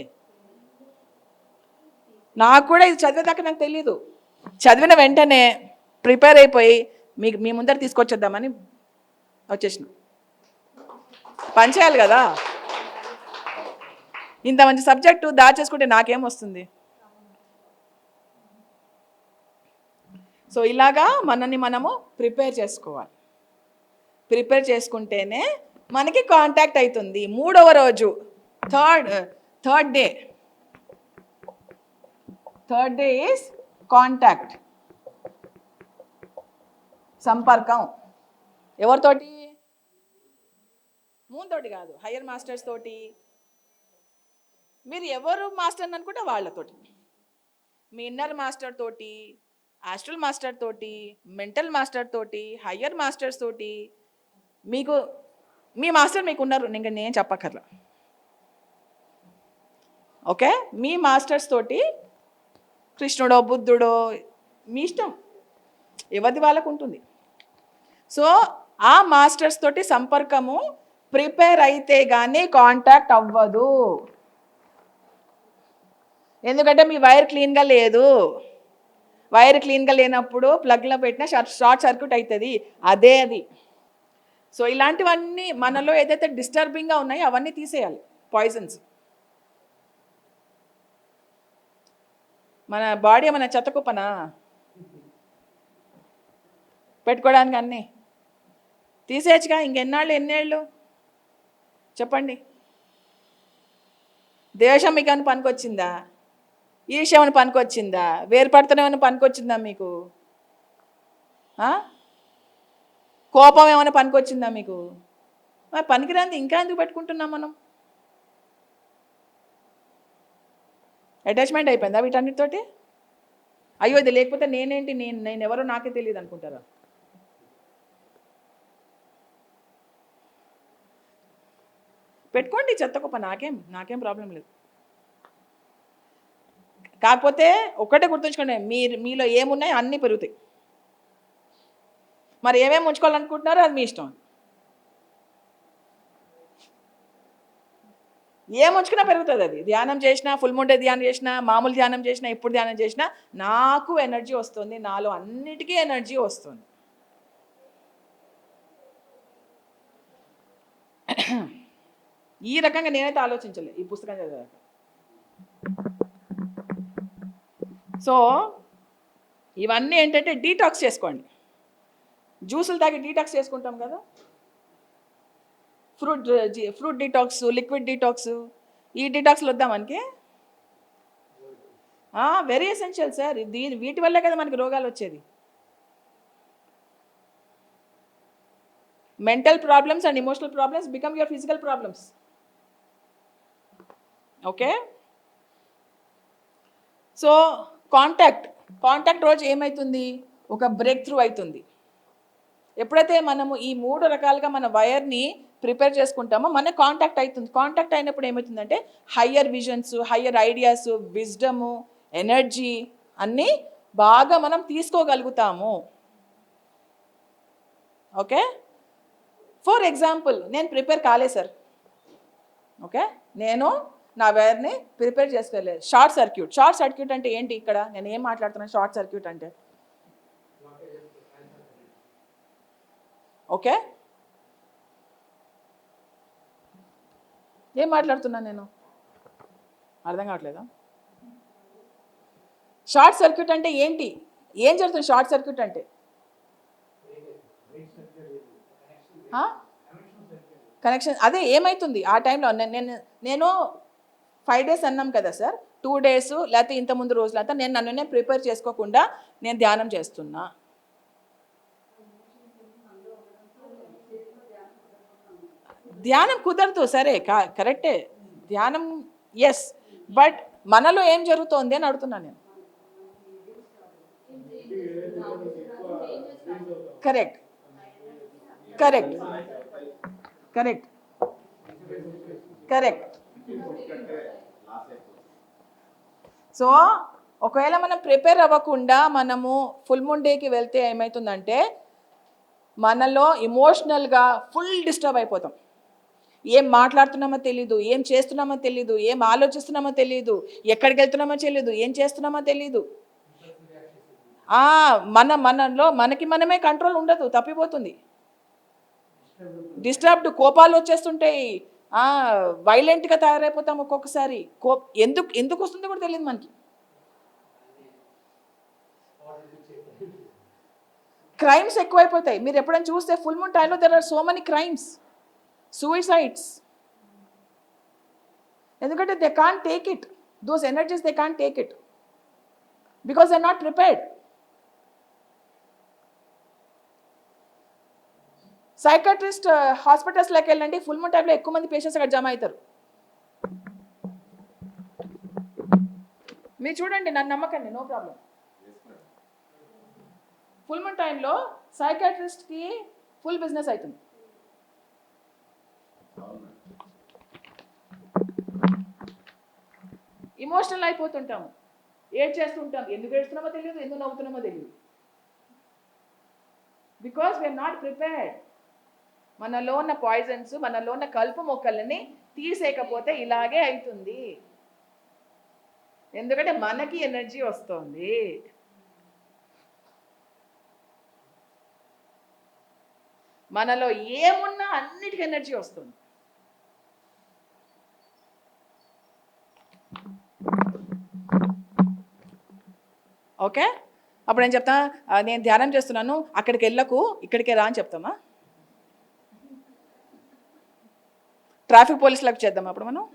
నాకు కూడా ఇది చదివేదాకా నాకు తెలియదు. చదివిన వెంటనే ప్రిపేర్ అయిపోయి మీ ముందర తీసుకొచ్చేద్దామని వచ్చేసిన. పని చేయాలి కదా, ఇంత మంచి సబ్జెక్టు దాచేసుకుంటే నాకేం వస్తుంది? సో ఇలాగా మనల్ని మనము ప్రిపేర్ చేసుకోవాలి. ప్రిపేర్ చేసుకుంటేనే మనకి కాంటాక్ట్ అవుతుంది. 3వ రోజు థర్డ్ డే ఈజ్ కాంటాక్ట్, సంపర్కం. ఎవరితోటి? మూన్తోటి కాదు, హయ్యర్ మాస్టర్స్ తోటి. మీరు ఎవరు మాస్టర్ అనుకుంటే వాళ్ళతోటి, మీ ఇన్నర్ మాస్టర్ తోటి, ఆస్ట్రల్ మాస్టర్ తోటి, మెంటల్ మాస్టర్ తోటి, హయ్యర్ మాస్టర్స్ తోటి. మీకు మీ మాస్టర్ మీకు ఉన్నారు, ఇంకా నేను చెప్పక్కర్లా. ఓకే, మీ మాస్టర్స్ తోటి, కృష్ణుడో బుద్ధుడో మీ ఇష్టం, ఎవరిది వాళ్ళకు ఉంటుంది. సో ఆ మాస్టర్స్ తోటి సంపర్కము ప్రిపేర్ అయితే కానీ కాంటాక్ట్ అవ్వదు. ఎందుకంటే మీ వైర్ క్లీన్గా లేదు. వైర్ క్లీన్గా లేనప్పుడు ప్లగ్లో పెట్టినా షార్ట్ సర్క్యూట్ అవుతుంది, అదే అది. సో ఇలాంటివన్నీ మనలో ఏదైతే డిస్టర్బింగ్గా ఉన్నాయో అవన్నీ తీసేయాలి, పాయిజన్స్. మన బాడీ ఏమైనా చెత్త కుప్పనా పెట్టుకోవడానికి? అన్నీ తీసేయచ్చుగా. ఇంకెన్నాళ్ళు, ఎన్నేళ్ళు చెప్పండి? దేశం మీకు ఏమైనా పనికొచ్చిందా? ఈర్ష్య ఏమైనా పనికొచ్చిందా? వేరుపడతనం ఏమైనా పనికొచ్చిందా మీకు? కోపం ఏమైనా పనికొచ్చిందా మీకు? మరి పనికిరాంది ఇంకా ఎందుకు పెట్టుకుంటున్నాం మనం? అటాచ్మెంట్ అయిపోయిందా వీటన్నిటితోటి? అయ్యో ఇది లేకపోతే నేనేంటి, నేను ఎవరో నాకే తెలియదు అనుకుంటారా? పెట్టుకోండి చెత్త కుప్ప, నాకేం ప్రాబ్లం లేదు. కాకపోతే ఒక్కటే గుర్తుంచుకోండి, మీలో ఏమున్నాయో అన్నీ పెరుగుతాయి. మరి ఏమేమి ఉంచుకోవాలనుకుంటున్నారో అది మీ ఇష్టం. ఏం ఉంచుకున్నా పెరుగుతుంది అది. ధ్యానం చేసినా, ఫుల్ మూన్ డే ధ్యానం చేసినా, మామూలు ధ్యానం చేసినా, ఎప్పుడు ధ్యానం చేసినా నాకు ఎనర్జీ వస్తుంది, నాలో అన్నిటికీ ఎనర్జీ వస్తుంది. ఈ రకంగా నేనైతే ఆలోచించలే ఈ పుస్తకం చదివాక. సో ఇవన్నీ ఏంటంటే డీటాక్స్ చేసుకోండి. జ్యూసులు తాగి డీటాక్స్ చేసుకుంటాం కదా, ఫ్రూట్ డీటాక్స్, లిక్విడ్ డీటాక్స్, ఈ డీటాక్స్లు వద్దా మనకి? Very essential sir. వీటి వల్లే కదా మనకి రోగాలు వచ్చేది. Mental problems and emotional problems become your physical problems. Okay. So contact రోజు ఏమవుతుంది? ఒక బ్రేక్ త్రూ అవుతుంది. ఎప్పుడైతే మనము ఈ 3 రకాలుగా మన వైర్ని ప్రిపేర్ చేసుకుంటామో మన కాంటాక్ట్ అవుతుంది. కాంటాక్ట్ అయినప్పుడు ఏమవుతుందంటే higher visions, higher ideas, wisdom, energy అన్నీ బాగా మనం తీసుకోగలుగుతాము. ఓకే. ఫర్ ఎగ్జాంపుల్ నేను ప్రిపేర్ కాలే సార్. ఓకే, నేను నా వైర్ని ప్రిపేర్ చేసుకోలేదు. షార్ట్ సర్క్యూట్ అంటే ఏంటి? ఇక్కడ నేను ఏం మాట్లాడుతున్నాను? షార్ట్ సర్క్యూట్ అంటే ఓకే, ఏం మాట్లాడుతున్నాను నేను? అర్థం కావట్లేదా? షార్ట్ సర్క్యూట్ అంటే ఏంటి? ఏం జరుగుతుంది షార్ట్ సర్క్యూట్ అంటే? కనెక్షన్ అదే ఏమవుతుంది ఆ టైంలో? నేను 5 days అన్నాం కదా సార్, 2 days లేకపోతే ఇంతకుముందు రోజులంతా నన్ను ప్రిపేర్ చేసుకోకుండా నేను ధ్యానం చేస్తున్నా. ధ్యానం కుదరదు, సరే కరెక్టే, ధ్యానం ఎస్, బట్ మనలో ఏం జరుగుతోంది అని అడుగుతున్నాను నేను. కరెక్ట్. సో ఒకవేళ మనం ప్రిపేర్ అవ్వకుండా మనము ఫుల్ మూన్ డేకి వెళ్తే ఏమవుతుందంటే మనలో ఎమోషనల్గా ఫుల్ డిస్టర్బ్ అయిపోతాం. ఏం మాట్లాడుతున్నామో తెలీదు, ఏం చేస్తున్నామో తెలీదు, ఏం ఆలోచిస్తున్నామో తెలీదు, ఎక్కడికి వెళ్తున్నామో తెలీదు, ఏం చేస్తున్నామో తెలీదు. మనలో మనమే కంట్రోల్ ఉండదు, తప్పిపోతుంది. డిస్టర్బ్డ్, కోపాలు వచ్చేస్తుంటాయి, వైలెంట్గా తయారైపోతాం ఒక్కొక్కసారి. ఎందుకు వస్తుందో కూడా తెలియదు మనకి. క్రైమ్స్ ఎక్కువైపోతాయి. మీరు ఎప్పుడైనా చూస్తే ఫుల్ మూన్ టైంలో there are so many crimes, suicides. ఎందుకంటే they can't take it, those energies they can't take it because they are not prepared. Psychiatrist హాస్పిటల్స్లోకి వెళ్ళండి, ఫుల్ మూన్ టైంలో ఎక్కువ మంది పేషెంట్స్ అక్కడ జమ అవుతారు. మీరు చూడండి, నన్ను నమ్మకండి, నో ప్రాబ్లం. ఫుల్ మూన్ టైంలో సైకాట్రిస్ట్కి ఫుల్ బిజినెస్ అవుతుంది. ఇమోషనల్ అయిపోతుంటాము, ఏడ్ చేస్తుంటాం, ఎందుకు ఏడుస్తున్నామో తెలియదు, ఎందుకు నవ్వుతున్నామో తెలియదు. Because we are not prepared. మనలో ఉన్న పాయిజన్స్, మనలో ఉన్న కలుపు మొక్కలని తీసేయకపోతే ఇలాగే అవుతుంది. ఎందుకంటే మనకి ఎనర్జీ వస్తుంది. మనలో ఏమున్నా అన్నిటికీ ఎనర్జీ వస్తుంది. ఓకే, అప్పుడు నేను చెప్తా, నేను ధ్యానం చేస్తున్నాను, అక్కడికి వెళ్ళకు, ఇక్కడికే రా అని చెప్తామా? ట్రాఫిక్ పోలీసులకు చేద్దాం అప్పుడు మనం,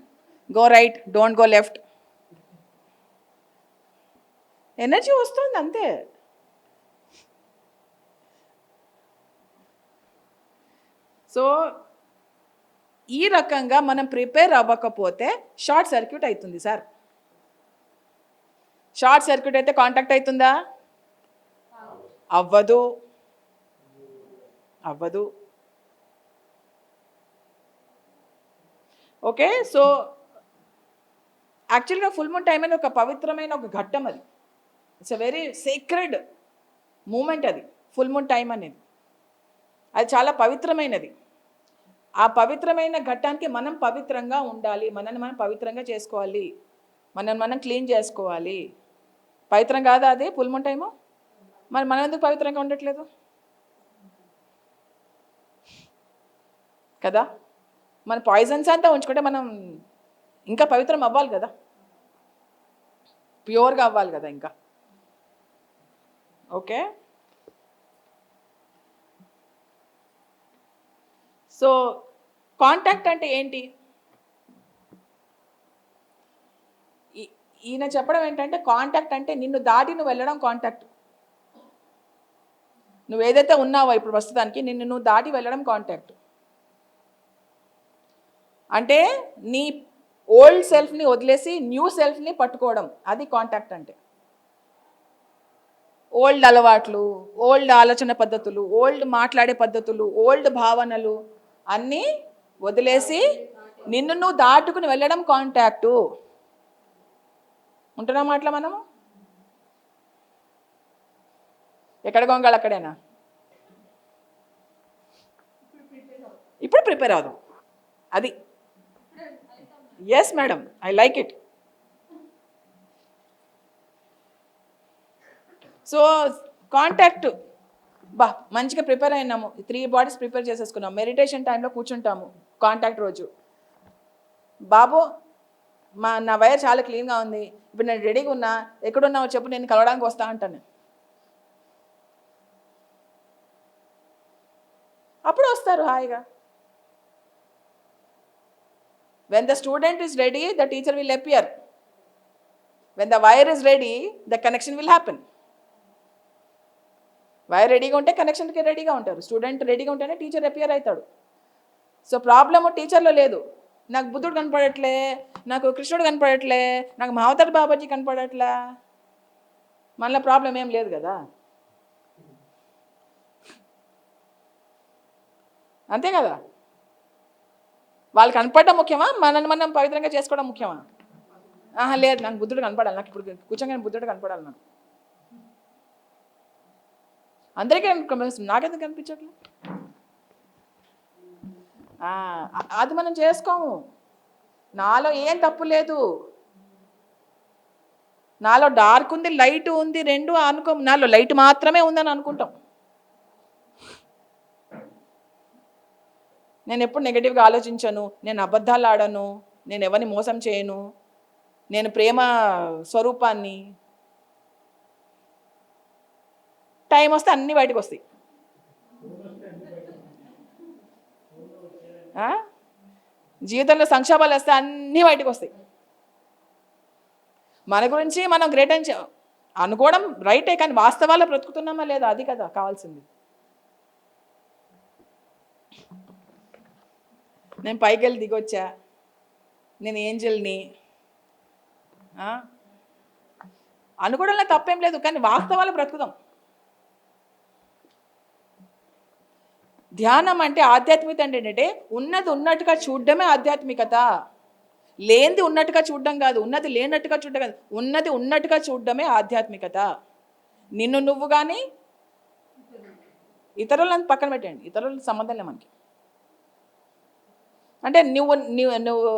go right, don't go left. Energy వస్తుంది అంతే. సో ఈ రకంగా మనం ప్రిపేర్ అవ్వకపోతే షార్ట్ సర్క్యూట్ అవుతుంది సార్. షార్ట్ సర్క్యూట్ అయితే కాంటాక్ట్ అవుతుందా? అవ్వదు, అవ్వదు. ఓకే, సో యాక్చువల్గా ఫుల్ మూన్ టైం అనేది ఒక పవిత్రమైన ఒక ఘట్టం. అది it's a very sacred moment. అది ఫుల్ మూన్ టైం అనేది అది చాలా పవిత్రమైనది. ఆ పవిత్రమైన ఘట్టానికి మనం పవిత్రంగా ఉండాలి, మనల్ని మనం పవిత్రంగా చేసుకోవాలి, మనం క్లీన్ చేసుకోవాలి. పవిత్రం కాదా అది ఫుల్ మూన్ టైము? మరి మనం ఎందుకు పవిత్రంగా ఉండట్లేదు కదా? మన పాయిజన్స్ అంతా ఉంచుకుంటే మనం ఇంకా పవిత్రం అవ్వాలి కదా, ప్యూర్గా అవ్వాలి కదా ఇంకా. ఓకే, సో కాంటాక్ట్ అంటే ఏంటి? ఈయన చెప్పడం ఏంటంటే కాంటాక్ట్ అంటే నిన్ను దాటి నువ్వు వెళ్ళడం కాంటాక్ట్. నువ్వు ఏదైతే ఉన్నావో ఇప్పుడు ప్రస్తుతానికి నువ్వు దాటి వెళ్ళడం కాంటాక్ట్. అంటే నీ ఓల్డ్ సెల్ఫ్ని వదిలేసి న్యూ సెల్ఫ్ని పట్టుకోవడం, అది కాంటాక్ట్ అంటే. ఓల్డ్ అలవాట్లు, ఓల్డ్ ఆలోచన పద్ధతులు, ఓల్డ్ మాట్లాడే పద్ధతులు, ఓల్డ్ భావనలు అన్నీ వదిలేసి నిన్ను నువ్వు దాటుకుని వెళ్ళడం కాంటాక్టు. ఉంటున్నాం అట్లా మనము? ఎక్కడ గొంగాళ అక్కడేనా? ఇప్పుడు ప్రిపేర్ అవుదాం. అది yes madam, I like it. So contact మంచిగా ప్రిపేర్ అయినాము, 3 బాడీస్ ప్రిపేర్ చేసేసుకున్నాం. మెడిటేషన్ టైంలో కూర్చుంటాము కాంటాక్ట్ రోజు. బాబు నా వైర్ చాలా క్లీన్గా ఉంది, ఇప్పుడు నేను రెడీగా ఉన్నా, ఎక్కడున్నావు చెప్పు, నేను కలవడానికి వస్తా అంటాను. అప్పుడు వస్తారు హాయిగా. When the student is ready, the teacher will appear. When the wire is ready, the connection will happen. Wire రెడీగా ఉంటే కనెక్షన్కి రెడీగా ఉంటారు, స్టూడెంట్ రెడీగా ఉంటేనే టీచర్ అపియర్ అవుతాడు. సో ప్రాబ్లము టీచర్లో లేదు. నాకు బుద్ధుడు కనపడట్లే, నాకు కృష్ణుడు కనపడట్లే, నాకు మహావతార్ బాబాజీ కనపడట్లే, మళ్ళీ ప్రాబ్లం ఏం లేదు కదా. అంతే కదా? వాళ్ళు కనపడడం ముఖ్యమా, మనల్ని మనం పవిత్రంగా చేసుకోవడం ముఖ్యమా? లేదు, నాకు బుద్ధుడు కనపడాలి, నాకు ఇప్పుడు కూర్చోగానే బుద్ధుడు కనపడాలి, నాకు అందరికీ నాకెందుకు కనిపించట్లే? అది మనం చేసుకోము. నాలో ఏం తప్పు లేదు, నాలో డార్క్ ఉంది, లైట్ ఉంది, రెండు అనుకోము. నాలో లైట్ మాత్రమే ఉందని అనుకుంటాం. నేను ఎప్పుడు నెగిటివ్గా ఆలోచించను, నేను అబద్ధాలు ఆడను, నేను ఎవరిని మోసం చేయను, నేను ప్రేమ స్వరూపాన్ని. టైం వస్తే అన్నీ బయటకు వస్తాయి. జీవితంలో సంక్షోభాలు వస్తే అన్నీ బయటకు వస్తాయి. మన గురించి మనం గ్రేట్ అని అనుకోవడం రైటే, కానీ వాస్తవాల్లో బ్రతుకుతున్నామా లేదా, అది కదా కావాల్సింది. నేను పైకి వెళ్ళి దిగొచ్చా, నేను ఏంజల్ని అనుకోవడంలో తప్పేం లేదు, కానీ వాస్తవాలు బ్రతుకుదాం. ధ్యానం అంటే ఆధ్యాత్మికత అంటే ఏంటంటే ఉన్నది ఉన్నట్టుగా చూడడమే ఆధ్యాత్మికత. లేనిది ఉన్నట్టుగా చూడడం కాదు, ఉన్నది లేనట్టుగా చూడడం కాదు, ఉన్నది ఉన్నట్టుగా చూడడమే ఆధ్యాత్మికత. నిన్ను నువ్వు కానీ ఇతరులను పక్కన పెట్టండి, ఇతరులకు సంబంధం లేదు మనకి. అంటే నువ్వు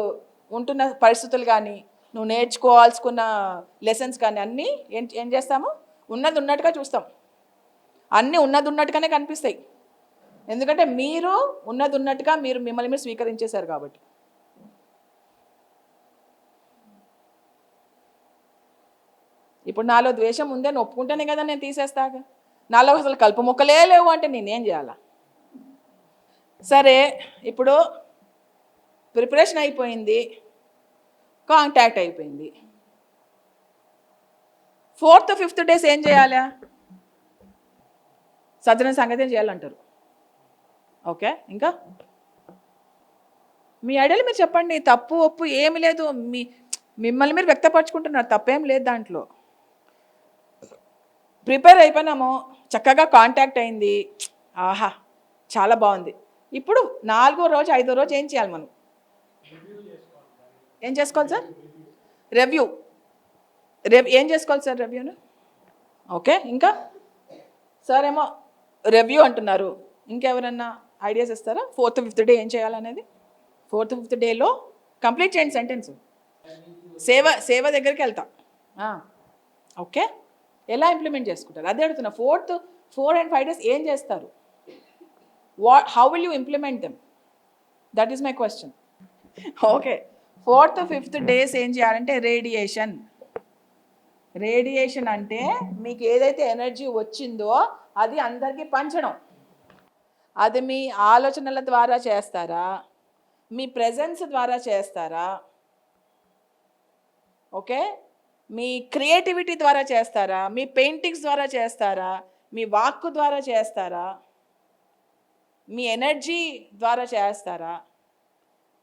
ఉంటున్న పరిస్థితులు కానీ, నువ్వు నేర్చుకోవాల్సుకున్న లెసన్స్ కానీ అన్నీ ఏం చేస్తాము, ఉన్నది ఉన్నట్టుగా చూస్తాం. అన్నీ ఉన్నది ఉన్నట్టుగానే కనిపిస్తాయి. ఎందుకంటే మీరు ఉన్నది ఉన్నట్టుగా మీరు మిమ్మల్ని మీరు స్వీకరించేశారు కాబట్టి. ఇప్పుడు నాలో ద్వేషం ఉందని ఒప్పుకుంటేనే కదా నేను తీసేస్తాగా. నాలో అసలు కలుపు మొక్కలే లేవు అంటే నేనేం చేయాలా? సరే, ఇప్పుడు ప్రిపరేషన్ అయిపోయింది, కాంటాక్ట్ అయిపోయింది. 4th 5th డేస్ ఏం చేయాలా? సజ్జన సంగతి చేయాలంటారు. ఓకే, ఇంకా మీ ఐడియాలు మీరు చెప్పండి. తప్పు ఒప్పు ఏమి లేదు. మిమ్మల్ని మీరు వ్యక్తపరచుకుంటున్నారు, తప్పేం లేదు దాంట్లో. ప్రిపేర్ అయిపోయినాము, చక్కగా కాంటాక్ట్ అయింది, ఆహా చాలా బాగుంది. ఇప్పుడు 4వ రోజు 5వ రోజు ఏం చేయాలి? మనం ఏం చేసుకోవాలి సార్? రివ్యూ ఏం చేసుకోవాలి సార్ రివ్యూను? ఓకే, ఇంకా సార్ ఏమో రివ్యూ అంటున్నారు, ఇంకెవరన్నా ఐడియాస్ ఇస్తారా? 4th 5th డే ఏం చేయాలనేది? 4th 5th డేలో కంప్లీట్ చేయండి సెంటెన్స్. సేవ దగ్గరికి వెళ్తా. ఓకే, ఎలా ఇంప్లిమెంట్ చేసుకుంటారు అదే అడుగుతున్నా. 4 and 5 days ఏం చేస్తారు? How will you implement them? That is my question. Okay, 4th 5th days ఏం చేయాలంటే రేడియేషన్ అంటే మీకు ఏదైతే ఎనర్జీ వచ్చిందో అది అందరికీ పంచడం. అది మీ ఆలోచనల ద్వారా చేస్తారా, మీ ప్రెజెన్స్ ద్వారా చేస్తారా, ఓకే, మీ క్రియేటివిటీ ద్వారా చేస్తారా, మీ పెయింటింగ్స్ ద్వారా చేస్తారా, మీ వాక్కు ద్వారా చేస్తారా, మీ ఎనర్జీ ద్వారా చేస్తారా?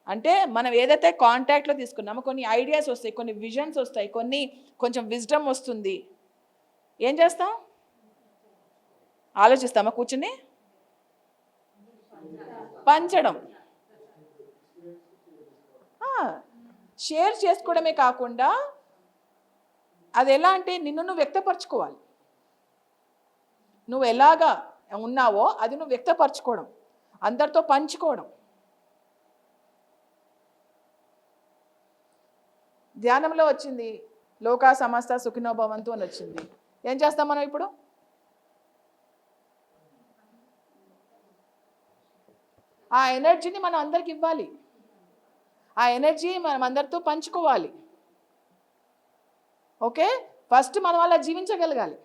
అంటే మనం ఏదైతే కాంటాక్ట్లో తీసుకున్నామో కొన్ని ఐడియాస్ వస్తాయి, కొన్ని విజన్స్ వస్తాయి, కొంచెం విజ్డమ్ వస్తుంది. ఏం చేస్తాం? ఆలోచిస్తామా కూర్చుని? పంచడం, షేర్ చేసుకోవడమే కాకుండా అది ఎలా అంటే నిన్ను నువ్వు వ్యక్తపరచుకోవాలి. నువ్వు ఎలాగా ఉన్నావో అది నువ్వు వ్యక్తపరచుకోవడం, అందరితో పంచుకోవడం. ధ్యానంలో వచ్చింది లోకా సమస్త సుఖినో భవంతు అని వచ్చింది. ఏం చేస్తాం మనం ఇప్పుడు? ఆ ఎనర్జీని మనం అందరికి ఇవ్వాలి, ఆ ఎనర్జీ మనం అందరితో పంచుకోవాలి. ఓకే, ఫస్ట్ మనం అలా జీవించగలగాలి.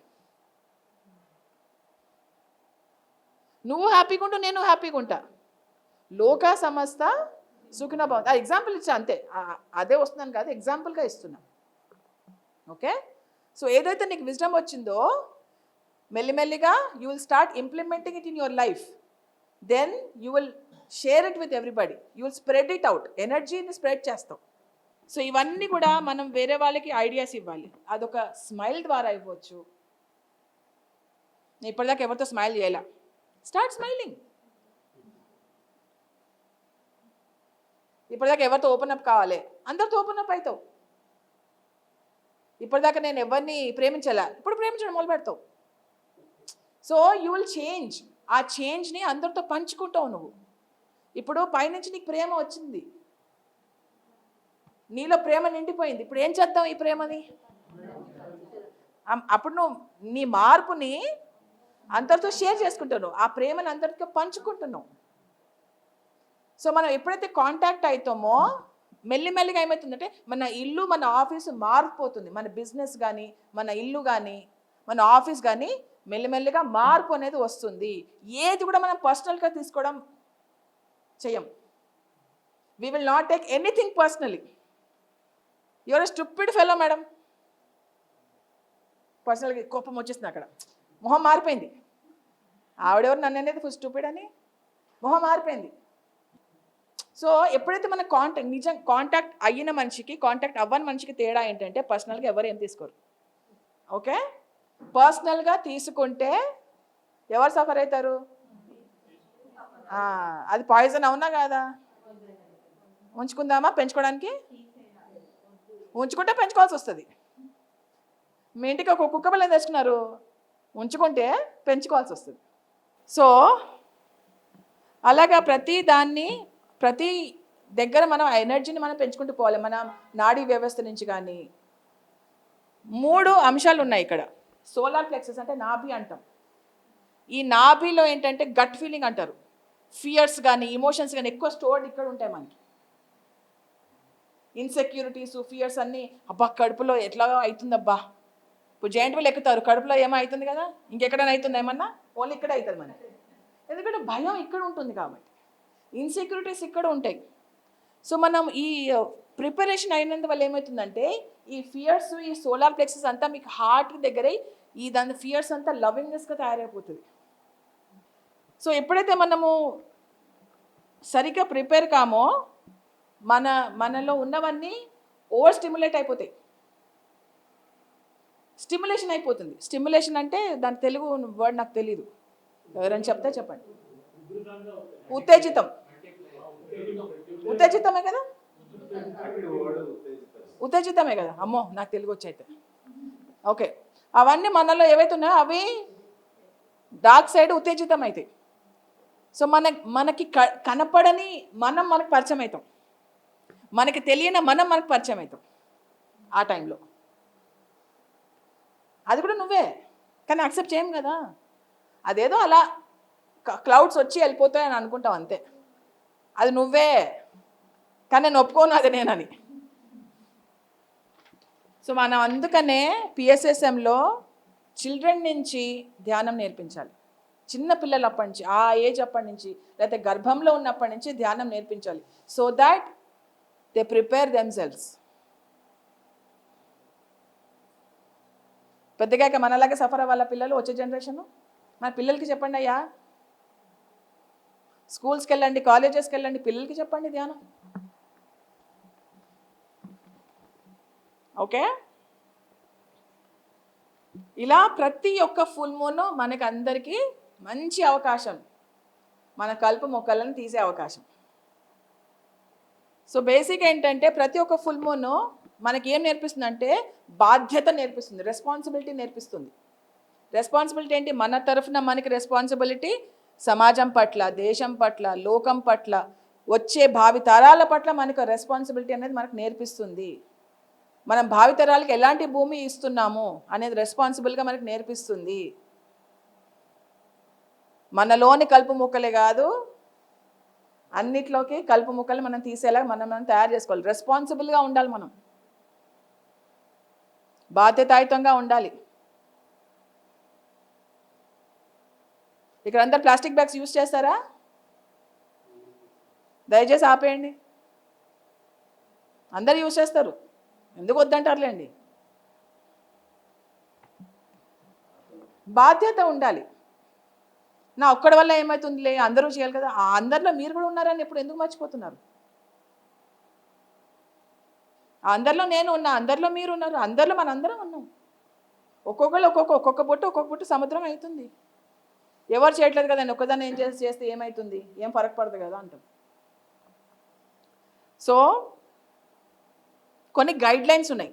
నువ్వు హ్యాపీగా ఉంటూ నేను హ్యాపీగా ఉంటా. లోకా సమస్త సుఖినో భవంతు. ఆ ఎగ్జాంపుల్ ఇచ్చా అంతే, అదే వస్తుందని కాదు, ఎగ్జాంపుల్గా ఇస్తున్నా. ఓకే, సో ఏదైతే నీకు విజ్డమ్ వచ్చిందో మెల్లిమెల్లిగా you will start implementing it in your life. Then you will share it with everybody, you will spread it out. ఎనర్జీని స్ప్రెడ్ చేస్తాం. సో ఇవన్నీ కూడా మనం వేరే వాళ్ళకి ఐడియాస్ ఇవ్వాలి. అదొక స్మైల్ ద్వారా ఇవ్వచ్చు. నేను ఇప్పటిదాకా ఎవరితో స్మైల్ చేయాల, స్టార్ట్ స్మైలింగ్. ఇప్పటిదాకా ఎవరితో ఓపెన్ అప్ కావాలి, అందరితో ఓపెన్ అప్ అవుతావు. ఇప్పటిదాకా నేను ఎవరిని ప్రేమించాలా, ఇప్పుడు ప్రేమించడం మొదలు పెడతావు. So you will change. ఆ చేంజ్ని అందరితో పంచుకుంటావు నువ్వు. ఇప్పుడు పైనుంచి నీకు ప్రేమ వచ్చింది, నీలో ప్రేమ నిండిపోయింది. ఇప్పుడు ఏం చేద్దాం ఈ ప్రేమని? అప్పుడు నువ్వు నీ మార్పుని అందరితో షేర్ చేసుకుంటున్నావు, ఆ ప్రేమను అందరితో పంచుకుంటున్నావు. సో మనం ఎప్పుడైతే కాంటాక్ట్ అవుతామో మెల్లిమెల్లిగా ఏమవుతుందంటే మన ఇల్లు మన ఆఫీసు మారిపోతుంది. మన బిజినెస్ కానీ, మన ఇల్లు కానీ, మన ఆఫీస్ కానీ మెల్లిమెల్లిగా మార్పు అనేది వస్తుంది. ఏది కూడా మనం పర్సనల్గా తీసుకోవడం చెయ్యం. We will not take anything personally. Your a stupid fellow madam. పర్సనల్గా కోపం వచ్చేస్తుంది, అక్కడ మొహం మారిపోయింది. ఆవిడెవరు నన్ను అనేది ఫుల్ స్టూపిడ్ అని మొహం మారిపోయింది. సో ఎప్పుడైతే మన కాంటాక్ట్ అయిన మనిషికి కాంటాక్ట్ అవ్వని మనిషికి తేడా ఏంటంటే పర్సనల్గా ఎవరు ఏం తీసుకోరు. ఓకే, పర్సనల్గా తీసుకుంటే ఎవరు సఫర్ అవుతారు? అది పాయిజన్ అవునా కాదా? ఉంచుకుందామా పెంచుకోవడానికి? ఉంచుకుంటే పెంచుకోవాల్సి వస్తుంది. మీ ఇంటికి ఒక కుక్క పిల్లని తెచ్చుకున్నారు, ఉంచుకుంటే పెంచుకోవాల్సి వస్తుంది. సో అలాగా ప్రతి దగ్గర మనం ఆ ఎనర్జీని మనం పెంచుకుంటూ పోవాలి. మన నాడీ వ్యవస్థ నుంచి కానీ 3 అంశాలు ఉన్నాయి ఇక్కడ. సోలార్ ప్లెక్సస్ అంటే నాభి అంటాం. ఈ నాభిలో ఏంటంటే గట్ ఫీలింగ్ అంటారు. ఫియర్స్ కానీ ఇమోషన్స్ కానీ ఎక్కువ స్టోర్డ్ ఇక్కడ ఉంటాయి మనకి. ఇన్సెక్యూరిటీస్, ఫియర్స్ అన్నీ అబ్బా కడుపులో ఎట్లా అవుతుందబ్బా. ఇప్పుడు జాయింట్ వీల్ ఎక్కుతారు, కడుపులో ఏమో అవుతుంది కదా, ఇంకెక్కడైనా అవుతుంది ఏమన్నా, ఓన్లీ ఇక్కడ అవుతుంది మనకి. ఎందుకంటే భయం ఇక్కడ ఉంటుంది కాబట్టి, ఇన్సెక్యూరిటీస్ ఇక్కడ ఉంటాయి. సో మనం ఈ ప్రిపరేషన్ అయినందువల్ల ఏమవుతుందంటే ఈ ఫియర్స్, ఈ సోలార్ ప్లెక్సెస్ అంతా మీకు హార్ట్ దగ్గర ఈ దాని ఫియర్స్ అంతా లవింగ్నెస్గా తయారైపోతుంది. సో ఎప్పుడైతే మనము సరిగ్గా ప్రిపేర్ కామో మనలో ఉన్నవన్నీ ఓవర్ స్టిమ్యులేట్ అయిపోతాయి. స్టిమ్యులేషన్ అయిపోతుంది. స్టిమ్యులేషన్ అంటే దాని తెలుగు వర్డ్ నాకు తెలీదు, ఎవరైనా చెప్తే చెప్పండి. ఉత్తేజితం, ఉత్తేజితమే కదా, ఉత్తేజితమే కదా. అమ్మో నాకు తెలుగు వచ్చైతే ఓకే. అవన్నీ మనలో ఏవైతే ఉన్నాయో అవి డార్క్ సైడ్ ఉత్తేజితం అవుతాయి. సో మనకి కనపడని మనకు పరిచయం అవుతాం, మనకి తెలియని మనకు పరిచయం అవుతాం ఆ టైంలో. అది కూడా నువ్వే, కానీ యాక్సెప్ట్ చేయం కదా. అదేదో అలా క్లౌడ్స్ వచ్చి వెళ్ళిపోతాయని అనుకుంటాం అంతే. అది నువ్వే, కానీ నేను ఒప్పుకోను అది నేనని. సో మనం అందుకనే పిఎస్ఎస్ఎంలో చిల్డ్రన్ నుంచి ధ్యానం నేర్పించాలి. చిన్న పిల్లలు అప్పటి నుంచి, ఆ ఏజ్ అప్పటి నుంచి, లేకపోతే గర్భంలో ఉన్నప్పటి నుంచి ధ్యానం నేర్పించాలి. So that they prepare themselves. పెద్దగా మనలాగా సఫర్ అవ్వాల పిల్లలు, వచ్చే జనరేషన్. మన పిల్లలకి చెప్పండి అయ్యా, స్కూల్స్కి వెళ్ళండి, కాలేజెస్కి వెళ్ళండి, పిల్లలకి చెప్పండి ధ్యానం. ఓకే, ఇలా ప్రతి ఒక్క ఫుల్ మూన్ మనకు అందరికీ మంచి అవకాశం, మన కలుపు మొక్కలను తీసే అవకాశం. సో బేసిక్ ఏంటంటే ప్రతి ఒక్క ఫుల్ మూన్ మనకి ఏం నేర్పిస్తుంది అంటే బాధ్యత నేర్పిస్తుంది, రెస్పాన్సిబిలిటీ నేర్పిస్తుంది. రెస్పాన్సిబిలిటీ ఏంటి? మన తరఫున మనకి రెస్పాన్సిబిలిటీ సమాజం పట్ల, దేశం పట్ల, లోకం పట్ల, వచ్చే భావి తరాల పట్ల మనకు రెస్పాన్సిబిలిటీ అనేది మనకు నేర్పిస్తుంది. మనం భావితరాలకు ఎలాంటి భూమి ఇస్తున్నాము అనేది రెస్పాన్సిబుల్గా మనకు నేర్పిస్తుంది. మనలోని కలుపు మొక్కలే కాదు, అన్నిట్లోకి కలుపు మొక్కలు మనం తీసేలా మనం తయారు చేసుకోవాలి. రెస్పాన్సిబుల్గా ఉండాలి, మనం బాధ్యతాయుతంగా ఉండాలి. ఇక్కడ అందరు ప్లాస్టిక్ బ్యాగ్స్ యూజ్ చేస్తారా? దయచేసి ఆపేయండి. అందరు యూజ్ చేస్తారు, ఎందుకు వద్దంటారులేండి. బాధ్యత ఉండాలి. నా ఒక్కడి వల్ల ఏమవుతుందిలే, అందరూ చేయాలి కదా. ఆ అందరిలో మీరు కూడా ఉన్నారని ఎప్పుడు ఎందుకు మర్చిపోతున్నారు? అందరిలో నేను ఉన్నా, అందరిలో మీరు ఉన్నారు, అందరిలో మనందరం ఉన్నాం. ఒక్కొక్క బొట్టు సముద్రం అవుతుంది. ఎవరు చేయట్లేదు కదండి, ఒక్కదాన్ని ఏం చేస్తే ఏమవుతుంది, ఏం ఫరక్ పడదు కదా అంటాం. సో కొన్ని గైడ్లైన్స్ ఉన్నాయి.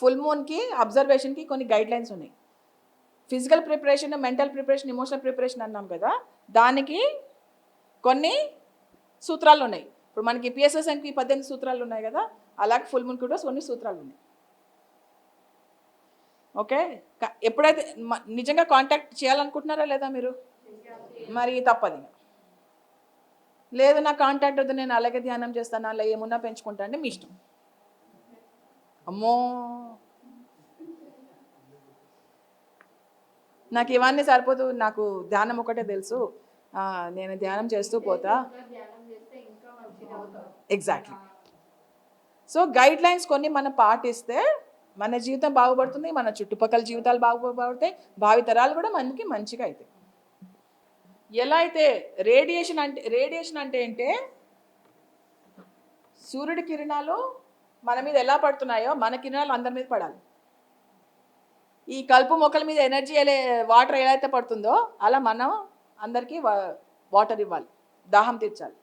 ఫుల్ మూన్కి, అబ్జర్వేషన్కి కొన్ని గైడ్లైన్స్ ఉన్నాయి. Physical preparation, mental preparation, emotional preparation అన్నాం కదా, దానికి కొన్ని సూత్రాలు ఉన్నాయి. ఇప్పుడు మనకి పిఎస్ఎస్ఎంకి 18 సూత్రాలు ఉన్నాయి కదా, అలాగే ఫుల్ మూన్ కూడా కొన్ని సూత్రాలు ఉన్నాయి. ఓకే, ఎప్పుడైతే నిజంగా కాంటాక్ట్ చేయాలనుకుంటున్నారా లేదా మీరు? మరి తప్పది. లేదు నా కాంటాక్ట్ వద్దు, నేను అలాగే ధ్యానం చేస్తాను, అలా ఏమున్నా పెంచుకుంటా అంటే మీ ఇష్టం. అమ్మో నాకు ఇవన్నీ సరిపోదు, నాకు ధ్యానం ఒకటే తెలుసు, నేను ధ్యానం చేస్తూ పోతా. ఎగ్జాక్ట్లీ. సో గైడ్ లైన్స్ కొన్ని మనం పాటిస్తే మన జీవితం బాగుపడుతుంది, మన చుట్టుపక్కల జీవితాలు బాగుపడతాయి, భావితరాలు కూడా మనకి మంచిగా అవుతాయి. ఎలా అయితే రేడియేషన్ అంటే ఏంటే సూర్యుడి కిరణాలు మన మీద ఎలా పడుతున్నాయో మన కిరణాలు అందరి మీద పడాలి. ఈ కలుపు మొక్కల మీద ఎనర్జీ వాటర్ ఎలా అయితే పడుతుందో అలా మనం అందరికీ వాటర్ ఇవ్వాలి, దాహం తీర్చాలి.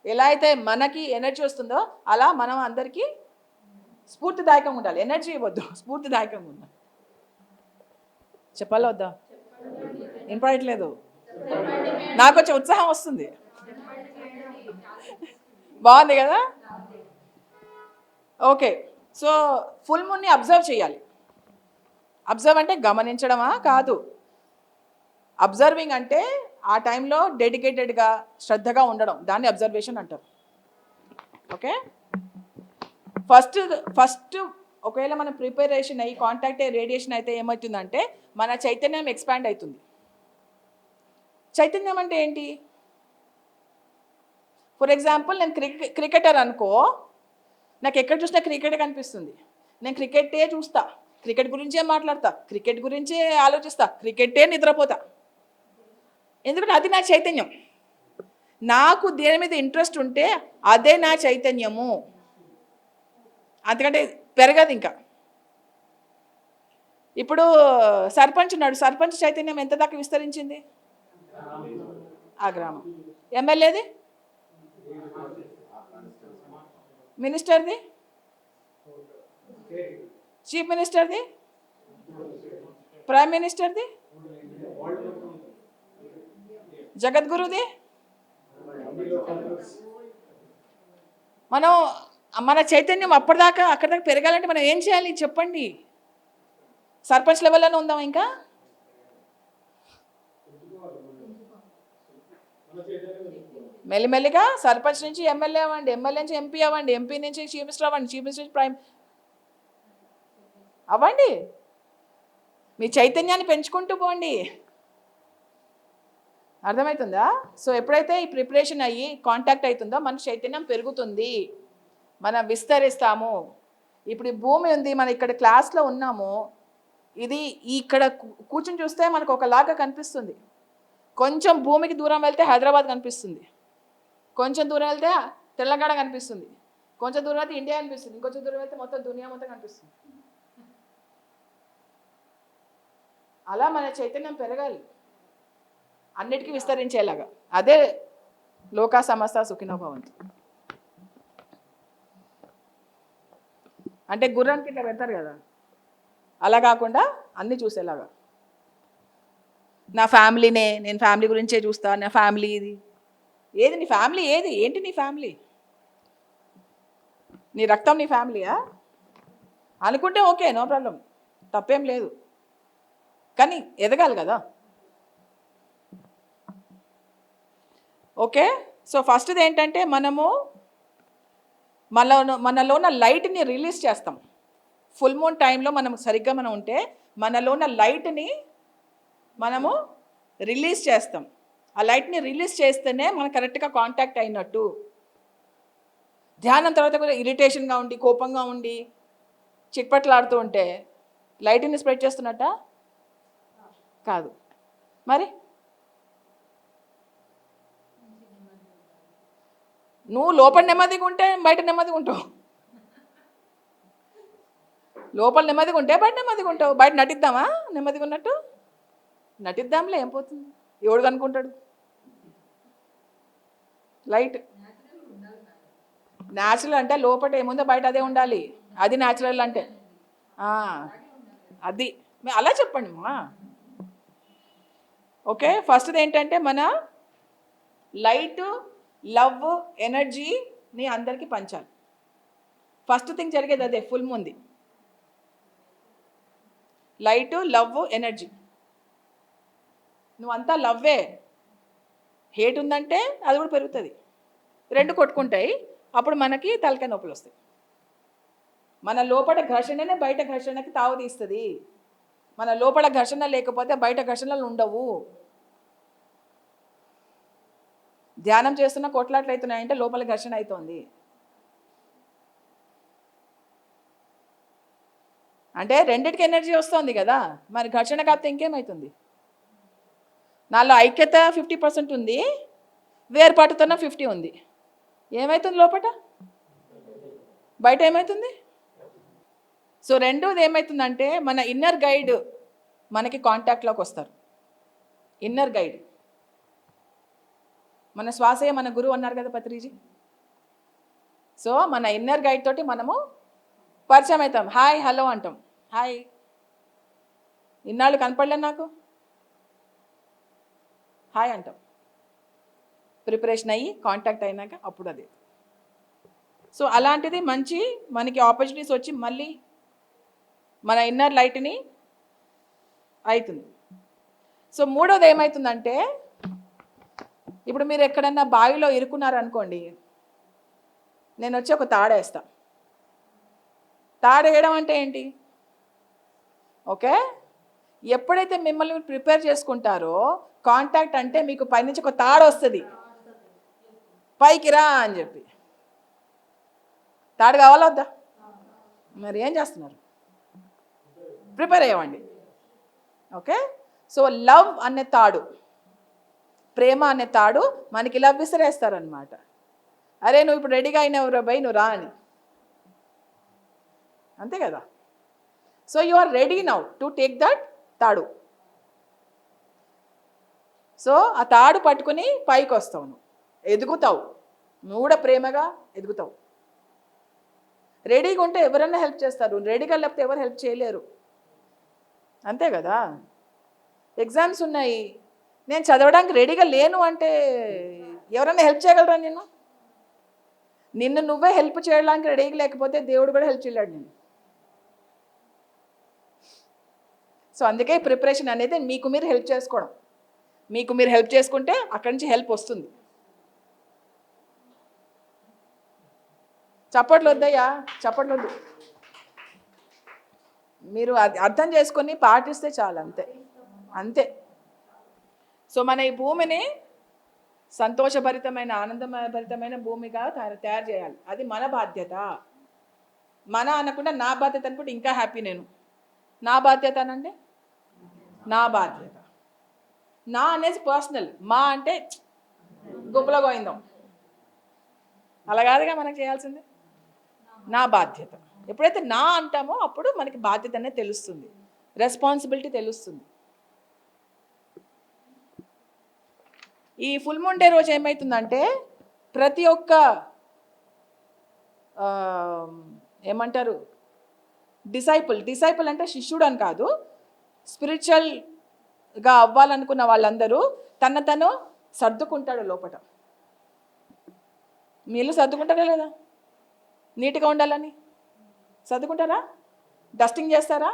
ఎలా అయితే మనకి ఎనర్జీ వస్తుందో అలా మనం అందరికీ స్ఫూర్తిదాయకంగా ఉండాలి. ఎనర్జీ ఇవ్వద్దు, స్ఫూర్తిదాయకంగా ఉండాలి. చెప్పాలా వద్దా? వినపడట్లేదు, నాకు వచ్చే ఉత్సాహం వస్తుంది. బాగుంది కదా? ఓకే, సో ఫుల్ మూన్ని అబ్జర్వ్ చేయాలి. అబ్జర్వ్ అంటే గమనించడమా? కాదు. అబ్జర్వింగ్ అంటే ఆ టైంలో డెడికేటెడ్గా శ్రద్ధగా ఉండడం, దాన్ని అబ్జర్వేషన్ అంటారు. ఓకే, ఫస్ట్ ఒకవేళ మనం ప్రిపరేషన్ అయ్యి కాంటాక్ట్ అయ్యి రేడియేషన్ అయితే ఏమవుతుందంటే మన చైతన్యం ఎక్స్పాండ్ అవుతుంది. చైతన్యం అంటే ఏంటి? ఫర్ ఎగ్జాంపుల్ నేను క్రికెటర్ అనుకో, నాకు ఎక్కడ చూసినా క్రికెట్ కనిపిస్తుంది. నేను క్రికెటే చూస్తా, క్రికెట్ గురించే మాట్లాడతా, క్రికెట్ గురించే ఆలోచిస్తా, క్రికెటే నిద్రపోతా. ఎందుకంటే అది నా చైతన్యం. నాకు దేని మీద ఇంట్రెస్ట్ ఉంటే అదే నా చైతన్యము, అందుకంటే పెరగదు ఇంకా. ఇప్పుడు సర్పంచ్ ఉన్నాడు, సర్పంచ్ చైతన్యం ఎంత దాకా విస్తరించింది? ఆ గ్రామం. ఎమ్మెల్యేది, మినిస్టర్ది, చీఫ్ మినిస్టర్ది, ప్రైమ్ మినిస్టర్ది, జగద్గురుది. మనం మన చైతన్యం అప్పటిదాకా అక్కడి దాకా పెరగాలంటే మనం ఏం చేయాలి చెప్పండి? సర్పంచ్ లెవెల్లోనే ఉందాం ఇంకా? మెల్లిమెల్లిగా సర్పంచ్ నుంచి ఎమ్మెల్యే అవ్వండి, ఎమ్మెల్యే నుంచి ఎంపీ అవ్వండి, ఎంపీ నుంచి చీఫ్ మినిస్టర్ అవ్వండి, చీఫ్ మినిస్టర్ నుంచి ప్రైమ్ అవ్వండి. మీ చైతన్యాన్ని పెంచుకుంటూ పోండి. అర్థమవుతుందా? సో ఎప్పుడైతే ఈ ప్రిపరేషన్ అయ్యి కాంటాక్ట్ అవుతుందో మన చైతన్యం పెరుగుతుంది, మనం విస్తరిస్తాము. ఇప్పుడు ఈ భూమి ఉంది, మనం ఇక్కడ క్లాస్లో ఉన్నాము, ఇది ఇక్కడ కూర్చొని చూస్తే మనకు ఒకలాగా కనిపిస్తుంది. కొంచెం భూమికి దూరం వెళ్తే హైదరాబాద్ కనిపిస్తుంది, కొంచెం దూరం వెళ్తే తెలంగాణ కనిపిస్తుంది, కొంచెం దూరం వెళ్తే ఇండియా కనిపిస్తుంది, ఇంకొంచెం దూరం వెళ్తే మొత్తం దునియా మొత్తం కనిపిస్తుంది. అలా మన చైతన్యం పెరగాలి, అన్నిటికీ విస్తరించేలాగా. అదే లోకా సమస్త సుఖినో భవంతు. అంటే గుర్రానికి ఇట్లా పెడతారు కదా, అలా కాకుండా అన్నీ చూసేలాగా. నా ఫ్యామిలీనే, నేను ఫ్యామిలీ గురించే చూస్తా, నా ఫ్యామిలీ ఇది. ఏది నీ ఫ్యామిలీ? ఏంటి నీ ఫ్యామిలీ? నీ రక్తం నీ ఫ్యామిలీయా అనుకుంటే ఓకే, నో ప్రాబ్లం, తప్పేం లేదు. కానీ ఎదగాలి కదా. ఓకే, సో ఫస్ట్ది ఏంటంటే మనము మనలో ఉన్న లైట్ని రిలీజ్ చేస్తాం. ఫుల్ మూన్ టైంలో మనం సరిగ్గా మనం ఉంటే మనలో ఉన్న లైట్ని మనము రిలీజ్ చేస్తాం. ఆ లైట్ని రిలీజ్ చేస్తేనే మనం కరెక్ట్గా కాంటాక్ట్ అయినట్టు. ధ్యానం తర్వాత కూడా ఇరిటేషన్గా ఉండి, కోపంగా ఉండి, చిట్పట్లాడుతూ ఉంటే లైట్ని స్ప్రెడ్ చేస్తున్నట్ట కాదు. మరి నువ్వు లోపల నెమ్మదిగా ఉంటే బయట నెమ్మదిగా ఉంటావు, లోపల నెమ్మదిగా ఉంటే బయట నెమ్మదిగా ఉంటావు. బయట నటిద్దామా నెమ్మదిగా ఉన్నట్టు? నటిద్దాంలే, ఏం పోతుంది, ఎవడు కనుకుంటాడు? లైట్ న్యాచురల్ అంటే లోపల ఏముందో బయట అదే ఉండాలి, అది న్యాచురల్ అంటే. అది అలా చెప్పండి మా. ఓకే, ఫస్ట్ది ఏంటంటే మన లైట్, లవ్, ఎనర్జీని అందరికీ పంచాలి. ఫస్ట్ థింగ్ జరిగేది అదే ఫుల్ మూన్ది. Light, love, energy. నువ్వంతా లవ్వే, హేట్ ఉందంటే అది కూడా పెరుగుతుంది, రెండు కొట్టుకుంటాయి, అప్పుడు మనకి తలకాయ నొప్పులు వస్తాయి. మన లోపల ఘర్షణనే బయట ఘర్షణకి తావు తీస్తుంది. మన లోపల ఘర్షణ లేకపోతే బయట ఘర్షణలు ఉండవు. ధ్యానం చేస్తున్న కొట్లాట్లు అవుతున్నాయంటే లోపల ఘర్షణ అవుతుంది. అంటే రెండిటికి ఎనర్జీ వస్తుంది కదా, మరి ఘర్షణ కాకపోతే ఇంకేమవుతుంది? నాలో ఐక్యత 50% ఉంది, వేర్పాటుతోన 50 ఉంది. ఏమవుతుంది లోపల? బయట ఏమవుతుంది? సో రెండోది ఏమవుతుందంటే మన ఇన్నర్ గైడ్ మనకి కాంటాక్ట్లోకి వస్తారు. ఇన్నర్ గైడ్ మన శ్వాసే మన గురువు అన్నారు కదా పత్రిజీ. సో మన ఇన్నర్ గైడ్ తోటి మనము పరిచయం అవుతాం. హాయ్ హలో అంటాం. హాయ్, ఇన్నాళ్ళు కనపడలే నాకు, హాయ్ అంటాం. ప్రిపరేషన్ అయ్యి కాంటాక్ట్ అయినాక అప్పుడు అదే. సో అలాంటిది మంచి మనకి ఆపర్చునిటీస్ వచ్చి మళ్ళీ మన ఇన్నర్ లైట్ని అవుతుంది. సో మూడోది ఏమవుతుందంటే ఇప్పుడు మీరు ఎక్కడన్నా బావిలో ఇరుక్కున్నారనుకోండి, నేను వచ్చి ఒక తాడేస్తా. తాడేయడం అంటే ఏంటి? ఓకే, ఎప్పుడైతే మిమ్మల్ని ప్రిపేర్ చేసుకుంటారో, కాంటాక్ట్ అంటే మీకు పైనుంచి ఒక తాడు వస్తుంది, పైకి రా అని చెప్పి. తాడు కావాలా వద్దా? మరి ఏం చేస్తున్నారు? ప్రిపేర్ అయ్యవండి. ఓకే, సో లవ్ అనే తాడు, ప్రేమ అనే తాడు మనకి ఇలా విసిరేస్తారనమాట. అరే నువ్వు ఇప్పుడు రెడీగా అయినవు రా బై, నువ్వు రా అని. అంతే కదా? So you are ready now to take that తాడు. సో ఆ తాడు పట్టుకుని పైకి వస్తావు, నువ్వు ఎదుగుతావు, నువ్వు కూడా ప్రేమగా ఎదుగుతావు. రెడీగా ఉంటే ఎవరైనా హెల్ప్ చేస్తారు, రెడీగా లేకపోతే ఎవరు హెల్ప్ చేయలేరు. అంతే కదా? ఎగ్జామ్స్ ఉన్నాయి, నేను చదవడానికి రెడీగా లేను అంటే ఎవరైనా హెల్ప్ చేయగలరా? నిన్ను నువ్వే హెల్ప్ చేయడానికి రెడీగా లేకపోతే దేవుడు కూడా హెల్ప్ చేయలేడు నేను. సో అందుకే ప్రిపరేషన్ అనేది మీకు మీరు హెల్ప్ చేసుకోవడం. మీకు మీరు హెల్ప్ చేసుకుంటే అక్కడి నుంచి హెల్ప్ వస్తుంది. చప్పట్లు వద్దయ్యా, చప్పట్లు వద్దు. మీరు అది అర్థం చేసుకొని పాటిస్తే చాలు, అంతే అంతే. సో మన ఈ భూమిని సంతోషభరితమైన, ఆనందభరితమైన భూమిగా తయారు చేయాలి. అది మన బాధ్యత. మన అనకుండా నా బాధ్యత అనుకుంటే ఇంకా హ్యాపీ నేను. నా బాధ్యత అనండి, నా బాధ్యత. నా అనేసి పర్సనల్, మా అంటే గుంపులో గోయిందాం, అలా కాదుగా మనకు చేయాల్సింది. నా బాధ్యత. ఎప్పుడైతే నా అంటామో అప్పుడు మనకి బాధ్యత అనేది తెలుస్తుంది, రెస్పాన్సిబిలిటీ తెలుస్తుంది. ఈ ఫుల్ మూన్ డే రోజు ఏమవుతుందంటే ప్రతి ఒక్క ఏమంటారు డిసైపుల్ అంటే శిష్యుడు అని కాదు, స్పిరిచువల్గా అవ్వాలనుకున్న వాళ్ళందరూ తను సర్దుకుంటాడు లోపల. మీ ఇల్లు సర్దుకుంటారా లేదా? నీట్గా ఉండాలని సర్దుకుంటారా? డస్టింగ్ చేస్తారా?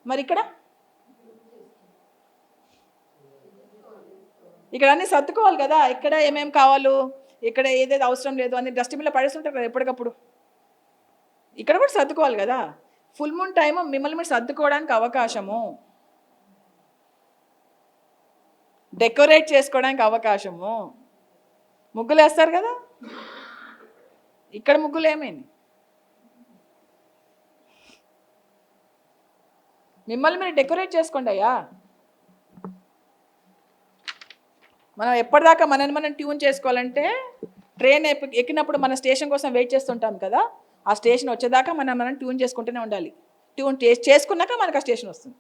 మరి ఇక్కడ అన్నీ సర్దుకోవాలి కదా. ఇక్కడ ఏమేమి కావాలో, ఇక్కడ ఏదేది అవసరం లేదు అని డస్ట్బిన్లో పడేస్తుంటారు కదా ఎప్పటికప్పుడు. ఇక్కడ కూడా సర్దుకోవాలి కదా. ఫుల్ మూన్ టైము మిమ్మల్ని మీరు సర్దుకోవడానికి అవకాశము, డెకరేట్ చేసుకోవడానికి అవకాశము. ముగ్గులు వేస్తారు కదా, ఇక్కడ ముగ్గులు ఏమైంది? మిమ్మల్ని మీరు డెకరేట్ చేసుకోండి అయ్యా. మనం ఎప్పటిదాకా మనల్ని మనం ట్యూన్ చేసుకోవాలంటే, ట్రైన్ ఎక్కినప్పుడు మన స్టేషన్ కోసం వెయిట్ చేస్తుంటాం కదా, ఆ స్టేషన్ వచ్చేదాకా మనం ట్యూన్ చేసుకుంటూనే ఉండాలి. ట్యూన్ చేసుకున్నాక మనకు ఆ స్టేషన్ వస్తుంది.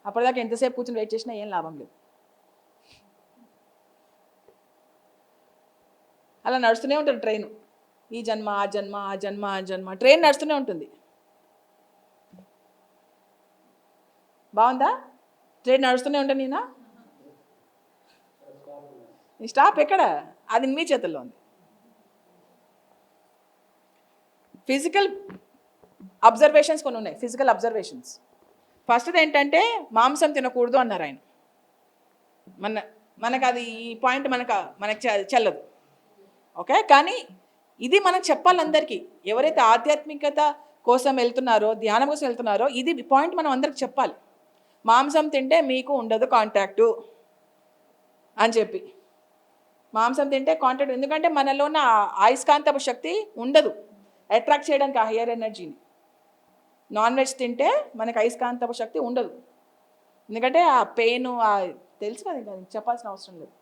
అప్పటిదాకా ఎంతసేపు కూర్చొని వెయిట్ చేసినా ఏం లాభం లేదు. అలా నడుస్తూనే ఉంటుంది ట్రైన్. ఈ జన్మ ఆ జన్మ, ఆ జన్మ ఆ జన్మ, ట్రైన్ నడుస్తూనే ఉంటుంది. బాగుందా? ట్రైన్ నడుస్తూనే ఉంటుంది. నేనా నీ స్టాప్ ఎక్కడ? అది మీ చేతుల్లో ఉంది. ఫిజికల్ అబ్జర్వేషన్స్ కొన్ని ఉన్నాయి. ఫిజికల్ అబ్జర్వేషన్స్ ఫస్ట్ది ఏంటంటే మాంసం తినకూడదు అన్నారు ఆయన. మనకు అది ఈ పాయింట్ మనకు చెల్లదు. ఓకే, కానీ ఇది మనకు చెప్పాలి అందరికీ. ఎవరైతే ఆధ్యాత్మికత కోసం వెళ్తున్నారో, ధ్యానం కోసం వెళ్తున్నారో, ఇది పాయింట్ మనం అందరికి చెప్పాలి. మాంసం తింటే మీకు ఉండదు కాంటాక్టు అని చెప్పి. మాంసం తింటే కాంటాక్ట్, ఎందుకంటే మనలో ఉన్న అయస్కాంతపు శక్తి ఉండదు అట్రాక్ట్ చేయడానికి ఆ హయ్యర్ ఎనర్జీని. నాన్ వెజ్ తింటే మనకి అయస్కాంతపు శక్తి ఉండదు, ఎందుకంటే ఆ పెయిన్ తెలుసు కదా, ఇంకా చెప్పాల్సిన అవసరం లేదు.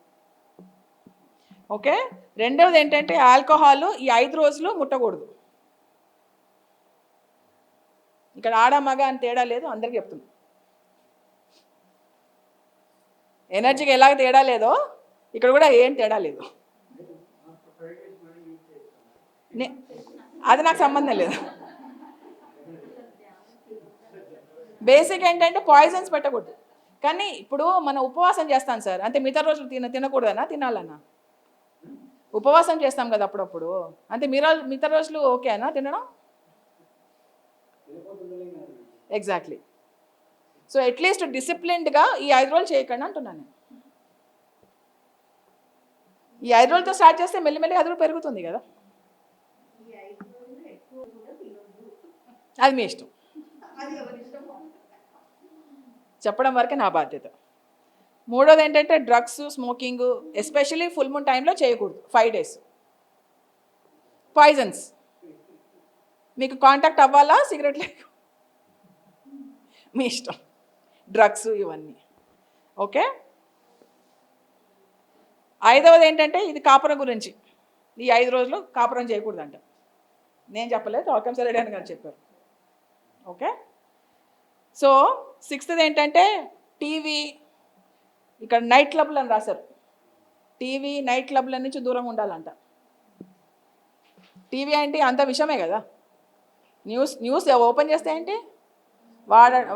ఓకే, రెండవది ఏంటంటే ఆల్కహాల్ ఈ 5 రోజులు ముట్టకూడదు. ఇక్కడ ఆడ మగ అని తేడా లేదు, అందరికీ చెప్తుంది. ఎనర్జీకి ఎలాగ తేడా లేదో ఇక్కడ కూడా ఏం తేడా లేదు. అది నాకు సంబంధం లేదు. బేసిక్ ఏంటంటే పాయిజన్స్ పెట్టకూడదు. కానీ ఇప్పుడు మనం ఉపవాసం చేస్తాం సార్, అంటే మిగతా రోజులు తినకూడదనా తినాలన్నా? ఉపవాసం చేస్తాం కదా అప్పుడప్పుడు, అంటే మిగతా రోజులు ఓకేనా తినడం? ఎగ్జాక్ట్లీ. సో అట్లీస్ట్ డిసిప్లిన్డ్గా ఈ 5 రోజులు చేయకండి అంటున్నాను నేను. ఈ 5 రోజులతో స్టార్ట్ చేస్తే మెల్లిమెల్లి అది కూడా పెరుగుతుంది కదా. అది మీ ఇష్టం, చెప్పడం వరకే నా బాధ్యత. మూడోది ఏంటంటే drugs, smoking, especially full moon టైంలో చేయకూడదు 5 days. పాయిజన్స్, మీకు కాంటాక్ట్ అవ్వాలా సిగరెట్ లేక మీ ఇష్టం, డ్రగ్స్ ఇవన్నీ. ఓకే. 5వది ఏంటంటే ఇది కాపురం గురించి. ఈ 5 రోజులు కాపురం చేయకూడదంట. నేను చెప్పలేదు, డాక్టర్ రెడ్డి గారు చెప్పారు. ఓకే. సో 6th ఏంటంటే టీవీ, ఇక్కడ నైట్ క్లబ్లు అని రాశారు. టీవీ, నైట్ క్లబ్ల నుంచి దూరంగా ఉండాలంట. టీవీ అంటే అంత విషయమే కదా. న్యూస్ ఓపెన్ చేస్తే ఏంటి,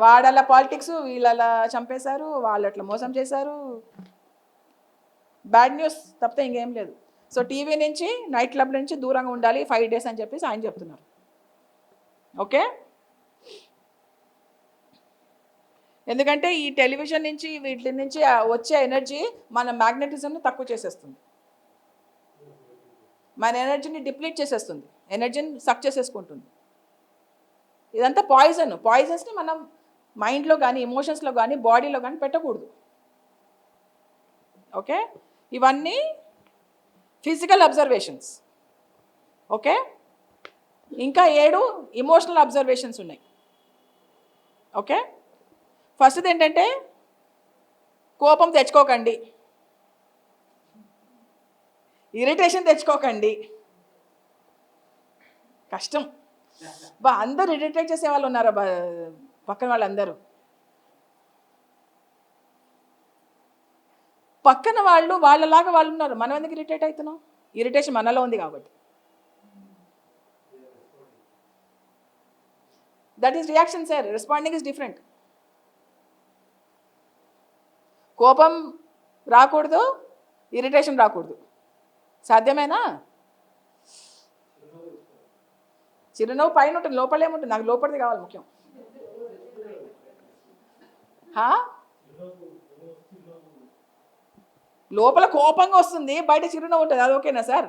వాడలా పాలిటిక్స్, వీళ్ళలా చంపేశారు, వాళ్ళు అట్లా మోసం చేశారు, బ్యాడ్ న్యూస్ తప్పితే ఇంకేం లేదు. సో టీవీ నుంచి, నైట్ క్లబ్ నుంచి దూరంగా ఉండాలి 5 days అని చెప్పేసి ఆయన చెప్తున్నారు. ఓకే. ఎందుకంటే ఈ టెలివిజన్ నుంచి, వీటి నుంచి వచ్చే ఎనర్జీ మన మ్యాగ్నెటిజంని తక్కువ చేసేస్తుంది, మన ఎనర్జీని డిప్లీట్ చేసేస్తుంది, ఎనర్జీని సక్ చేసేసుకుంటుంది. ఇదంతా పాయిజన్స్ని మనం మైండ్లో కానీ, ఎమోషన్స్లో కానీ, బాడీలో కానీ పెట్టకూడదు. ఓకే. ఇవన్నీ ఫిజికల్ అబ్జర్వేషన్స్. ఓకే. ఇంకా 7 ఇమోషనల్ అబ్జర్వేషన్స్ ఉన్నాయి. ఓకే. ఫస్ట్ది ఏంటంటే కోపం తెచ్చుకోకండి, ఇరిటేషన్ తెచ్చుకోకండి. కష్టం బా, అందరూ ఇరిటేట్ చేసే వాళ్ళు ఉన్నారా పక్కన వాళ్ళందరూ. పక్కన వాళ్ళు వాళ్ళలాగా వాళ్ళు ఉన్నారు, మనం ఎందుకు ఇరిటేట్ అవుతున్నాం? ఇరిటేషన్ మనలో ఉంది కాబట్టి. That is reaction sir, responding is different. కోపం రాకూడదు, ఇరిటేషన్ రాకూడదు. సాధ్యమేనా? చిరునవ్వు పైన ఉంటుంది, లోపల ఏముంటుంది? నాకు లోపలిది కావాలి ముఖ్యం. లోపల కోపంగా వస్తుంది, బయట చిరునవ్వు ఉంటుంది, అది ఓకేనా సార్?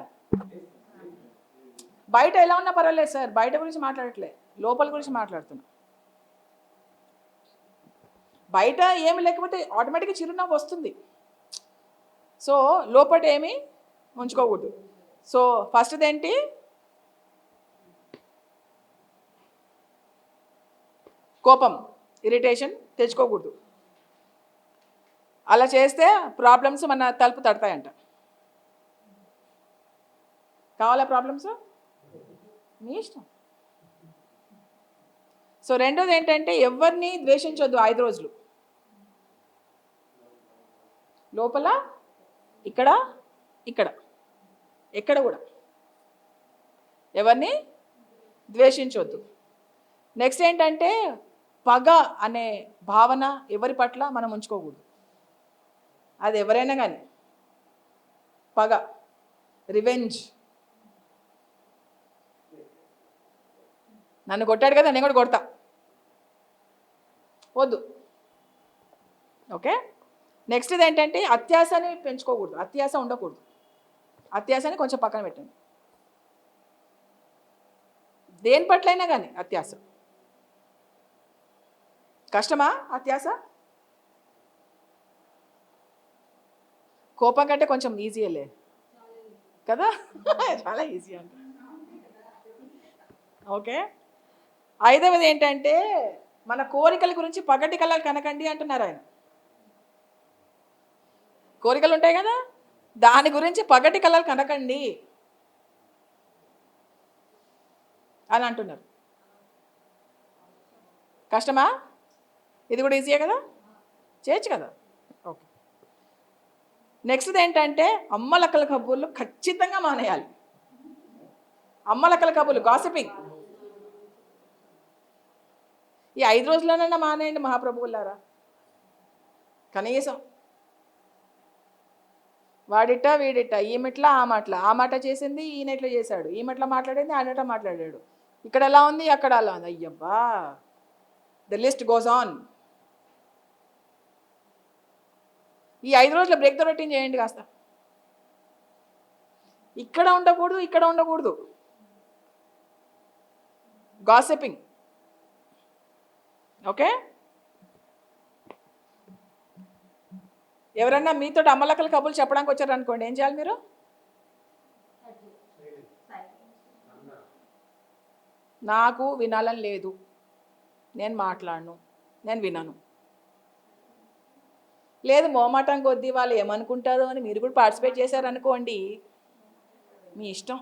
బయట ఎలా ఉన్నా పర్వాలేదు సార్, బయట గురించి మాట్లాడట్లే, లోపల గురించి మాట్లాడుతున్నా. బయట ఏమి లేకపోతే ఆటోమేటిక్గా చిరునవ్వు వస్తుంది. సో లోపల ఏమి ఉంచుకోకూడదు. సో ఫస్ట్ది ఏంటి, కోపం, ఇరిటేషన్ తెచ్చుకోకూడదు. అలా చేస్తే ప్రాబ్లమ్స్ మన తలుపు తడతాయంట. కావాలా ప్రాబ్లమ్స్? మీ ఇష్టం. సో రెండోది ఏంటంటే ఎవరిని ద్వేషించొద్దు 5 రోజులు. లోపల, ఇక్కడ, ఇక్కడ, ఎక్కడ కూడా ఎవరిని ద్వేషించొద్దు. నెక్స్ట్ ఏంటంటే పగ అనే భావన ఎవరి పట్ల మనం ఉంచుకోకూడదు. అది ఎవరైనా కానీ పగ, రివెంజ్. నన్ను కొట్టాడు కదా నేను కూడా కొడతా, వద్దు. ఓకే. నెక్స్ట్ ఇది ఏంటంటే అత్యాశని పెంచుకోకూడదు, అత్యాశ ఉండకూడదు. అత్యాశని కొంచెం పక్కన పెట్టండి. దేని పట్లైనా కానీ అత్యాశ కష్టమా? అత్యాశ కోపం కంటే కొంచెం ఈజీయలే కదా, చాలా ఈజీ అంట. ఓకే. 5వది ఏంటంటే మన కోరికల గురించి పగటి కళలు కనకండి అంటున్నారు ఆయన. కోరికలు ఉంటాయి కదా, దాని గురించి పగటి కళలు కనకండి అని అంటున్నారు. కష్టమా? ఇది కూడా ఈజీయే కదా, చేయొచ్చు కదా. ఓకే. నెక్స్ట్ ఏంటంటే అమ్మలక్కల కబుర్లు ఖచ్చితంగా మానేయాలి. అమ్మలక్కల కబుర్లు, గాసిపింగ్ ఈ 5 రోజుల్లోనైనా మానేయండి మహాప్రభువులారా. కనీసం వాడిట్ట వీడిట్ట, ఈమెట్లా ఆ మాట చేసింది, ఈయన ఇట్లా చేశాడు, ఈమెట్లా మాట్లాడింది, ఆయనట్లా మాట్లాడాడు, ఇక్కడ ఎలా ఉంది, అక్కడ అలా ఉంది. అయ్యబ్బా, ద లిస్ట్ గోస్ ఆన్. ఈ 5 రోజుల బ్రేక్ ద రొటీన్ చేయండి కాస్త. ఇక్కడ ఉండకూడదు, ఇక్కడ ఉండకూడదు. గాసిపింగ్. ఓకే, ఎవరన్నా మీతో అమ్మలక్కల కబుర్లు చెప్పడానికి వచ్చారనుకోండి, ఏం చేయాలి మీరు? నాకు వినాలని లేదు, నేను మాట్లాడను, నేను వినను. లేదు మోమాటం కొద్దీ వాళ్ళు ఏమనుకుంటారో అని మీరు కూడా పార్టిసిపేట్ చేశారనుకోండి, మీ ఇష్టం.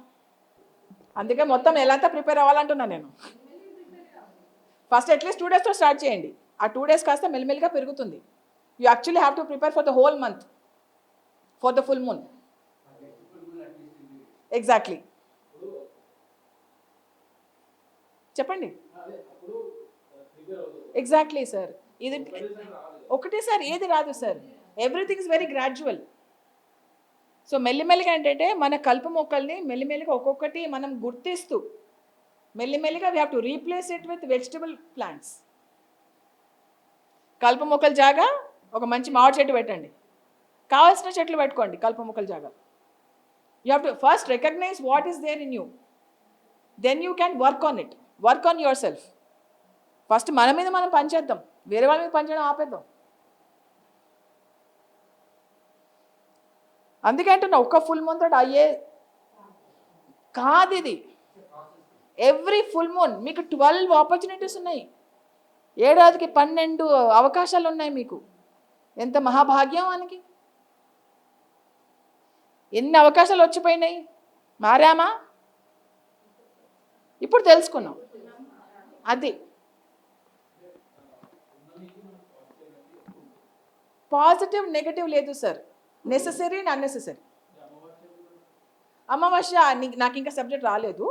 అందుకే మొత్తం ఎలాంతా ప్రిపేర్ అవ్వాలంటున్నాను నేను. ఫస్ట్ అట్లీస్ట్ 2 డేస్తో స్టార్ట్ చేయండి. ఆ 2 డేస్ కాస్త మెల్లిమెల్లిగా పెరుగుతుంది. You actually have to prepare for the whole month, for the full moon. Exactly, చెప్పండి. ఎగ్జాక్ట్లీ సార్, ఇది ఒకటే సార్, ఏది రాదు sir. Everything is very gradual. So మెల్లిమెల్లిగా ఏంటంటే మన కలుపు మొక్కల్ని మెల్లిమెల్లిగా ఒక్కొక్కటి మనం గుర్తిస్తూ మెల్లిమెల్లిగా we have to replace it with vegetable plants. కలుపు మొక్కల జాగా ఒక మంచి మామిడి చెట్టు పెట్టండి, కావాల్సిన చెట్లు పెట్టుకోండి. కలుపు మొక్కల జాగా you have to first recognise what is there in you, then you can work on it, work on yourself. First మన మీద మనం పనిచేద్దాం, వేరే వాళ్ళ మీద పనిచేయడం ఆపేద్దాం. అందుకే అంటున్నా, ఒక్క ఫుల్ మూన్ తోటి అయ్యే కాదు ఇది. ఎవ్రీ ఫుల్ మూన్ మీకు 12 ఆపర్చునిటీస్ ఉన్నాయి. ఏడాదికి 12 అవకాశాలు ఉన్నాయి మీకు. ఎంత మహాభాగ్యం మనకి. ఎన్ని అవకాశాలు వచ్చిపోయినాయి, మారామా? ఇప్పుడు తెలుసుకున్నాం. అది పాజిటివ్ నెగటివ్ లేదు సార్, నెసెసరీ అండ్ అన్నెసెసరీ. అమావాస్య నాకు ఇంకా సబ్జెక్ట్ రాలేదు.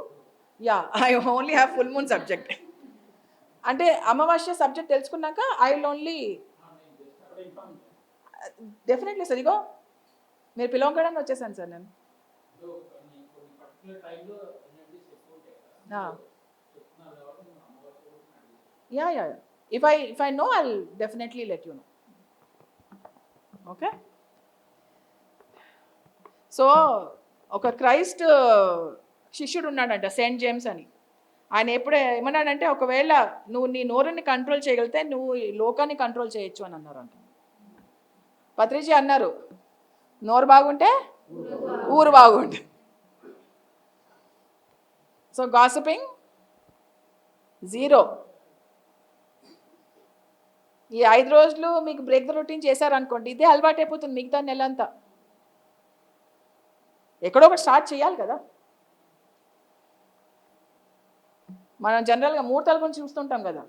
Yeah, I only have full moon subject. అంటే అమావాస్య సబ్జెక్ట్ తెలుసుకున్నాక I will only definitely sir. ఇగో మీరు పిలవకడానికి వచ్చేసాను సార్ నేను. Yeah yeah, if I know I will definitely let you know. Okay, so ఒక క్రైస్ట్ శిష్యుడు ఉన్నాడంట, సెయింట్ జేమ్స్ అని. ఆయన ఎప్పుడే ఏమన్నాడంటే, ఒకవేళ నువ్వు నీ నోరుని కంట్రోల్ చేయగలిగితే నువ్వు ఈ లోకాన్ని కంట్రోల్ చేయొచ్చు అని అన్నారంట. పత్రిజీ అన్నారు, నోరు బాగుంటే ఊరు బాగుంటే. So gossiping 0. ఈ 5 రోజులు మీకు బ్రేక్ ద రొటీన్ చేశారనుకోండి, ఇదే అలవాటు అయిపోతుంది మిగతా నెలంతా. ఎక్కడో ఒకటి స్టార్ట్ చేయాలి కదా. మనం జనరల్గా ముహూర్తాల గురించి చూస్తుంటాం కదా,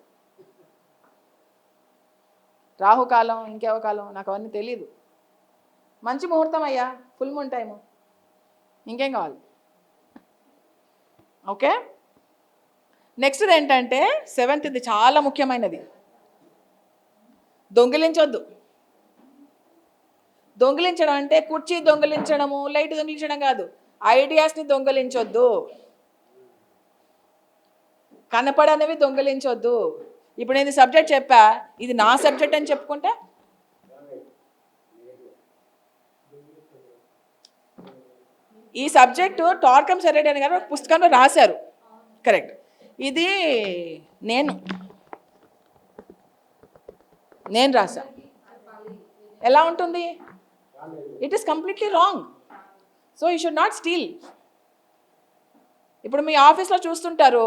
రాహుకాలం ఇంకేవో కాలం, నాకు అవన్నీ తెలీదు. మంచి ముహూర్తం అయ్యా, ఫుల్ మూన్ టైము, ఇంకేం కావాలి. ఓకే, నెక్స్ట్ ఏంటంటే 7th, ఇది చాలా ముఖ్యమైనది. దొంగిలించొద్దు. దొంగిలించడం అంటే కుర్చీ దొంగిలించడము, లైట్ దొంగిలించడం కాదు. ఐడియాస్ని దొంగిలించొద్దు, కనపడనివి దొంగిలించొద్దు. ఇప్పుడు నేను సబ్జెక్ట్ చెప్పా, ఇది నా సబ్జెక్ట్ అని చెప్పుకుంటే ఈ సబ్జెక్టు టార్కమ్ సెరెడన్ గారు పుస్తకంలో రాశారు, కరెక్ట్. ఇది నేను రాసా. ఎలా ఉంటుంది? It is completely wrong. So you should not steel. ఇప్పుడు మీ ఆఫీస్లో చూస్తుంటారు,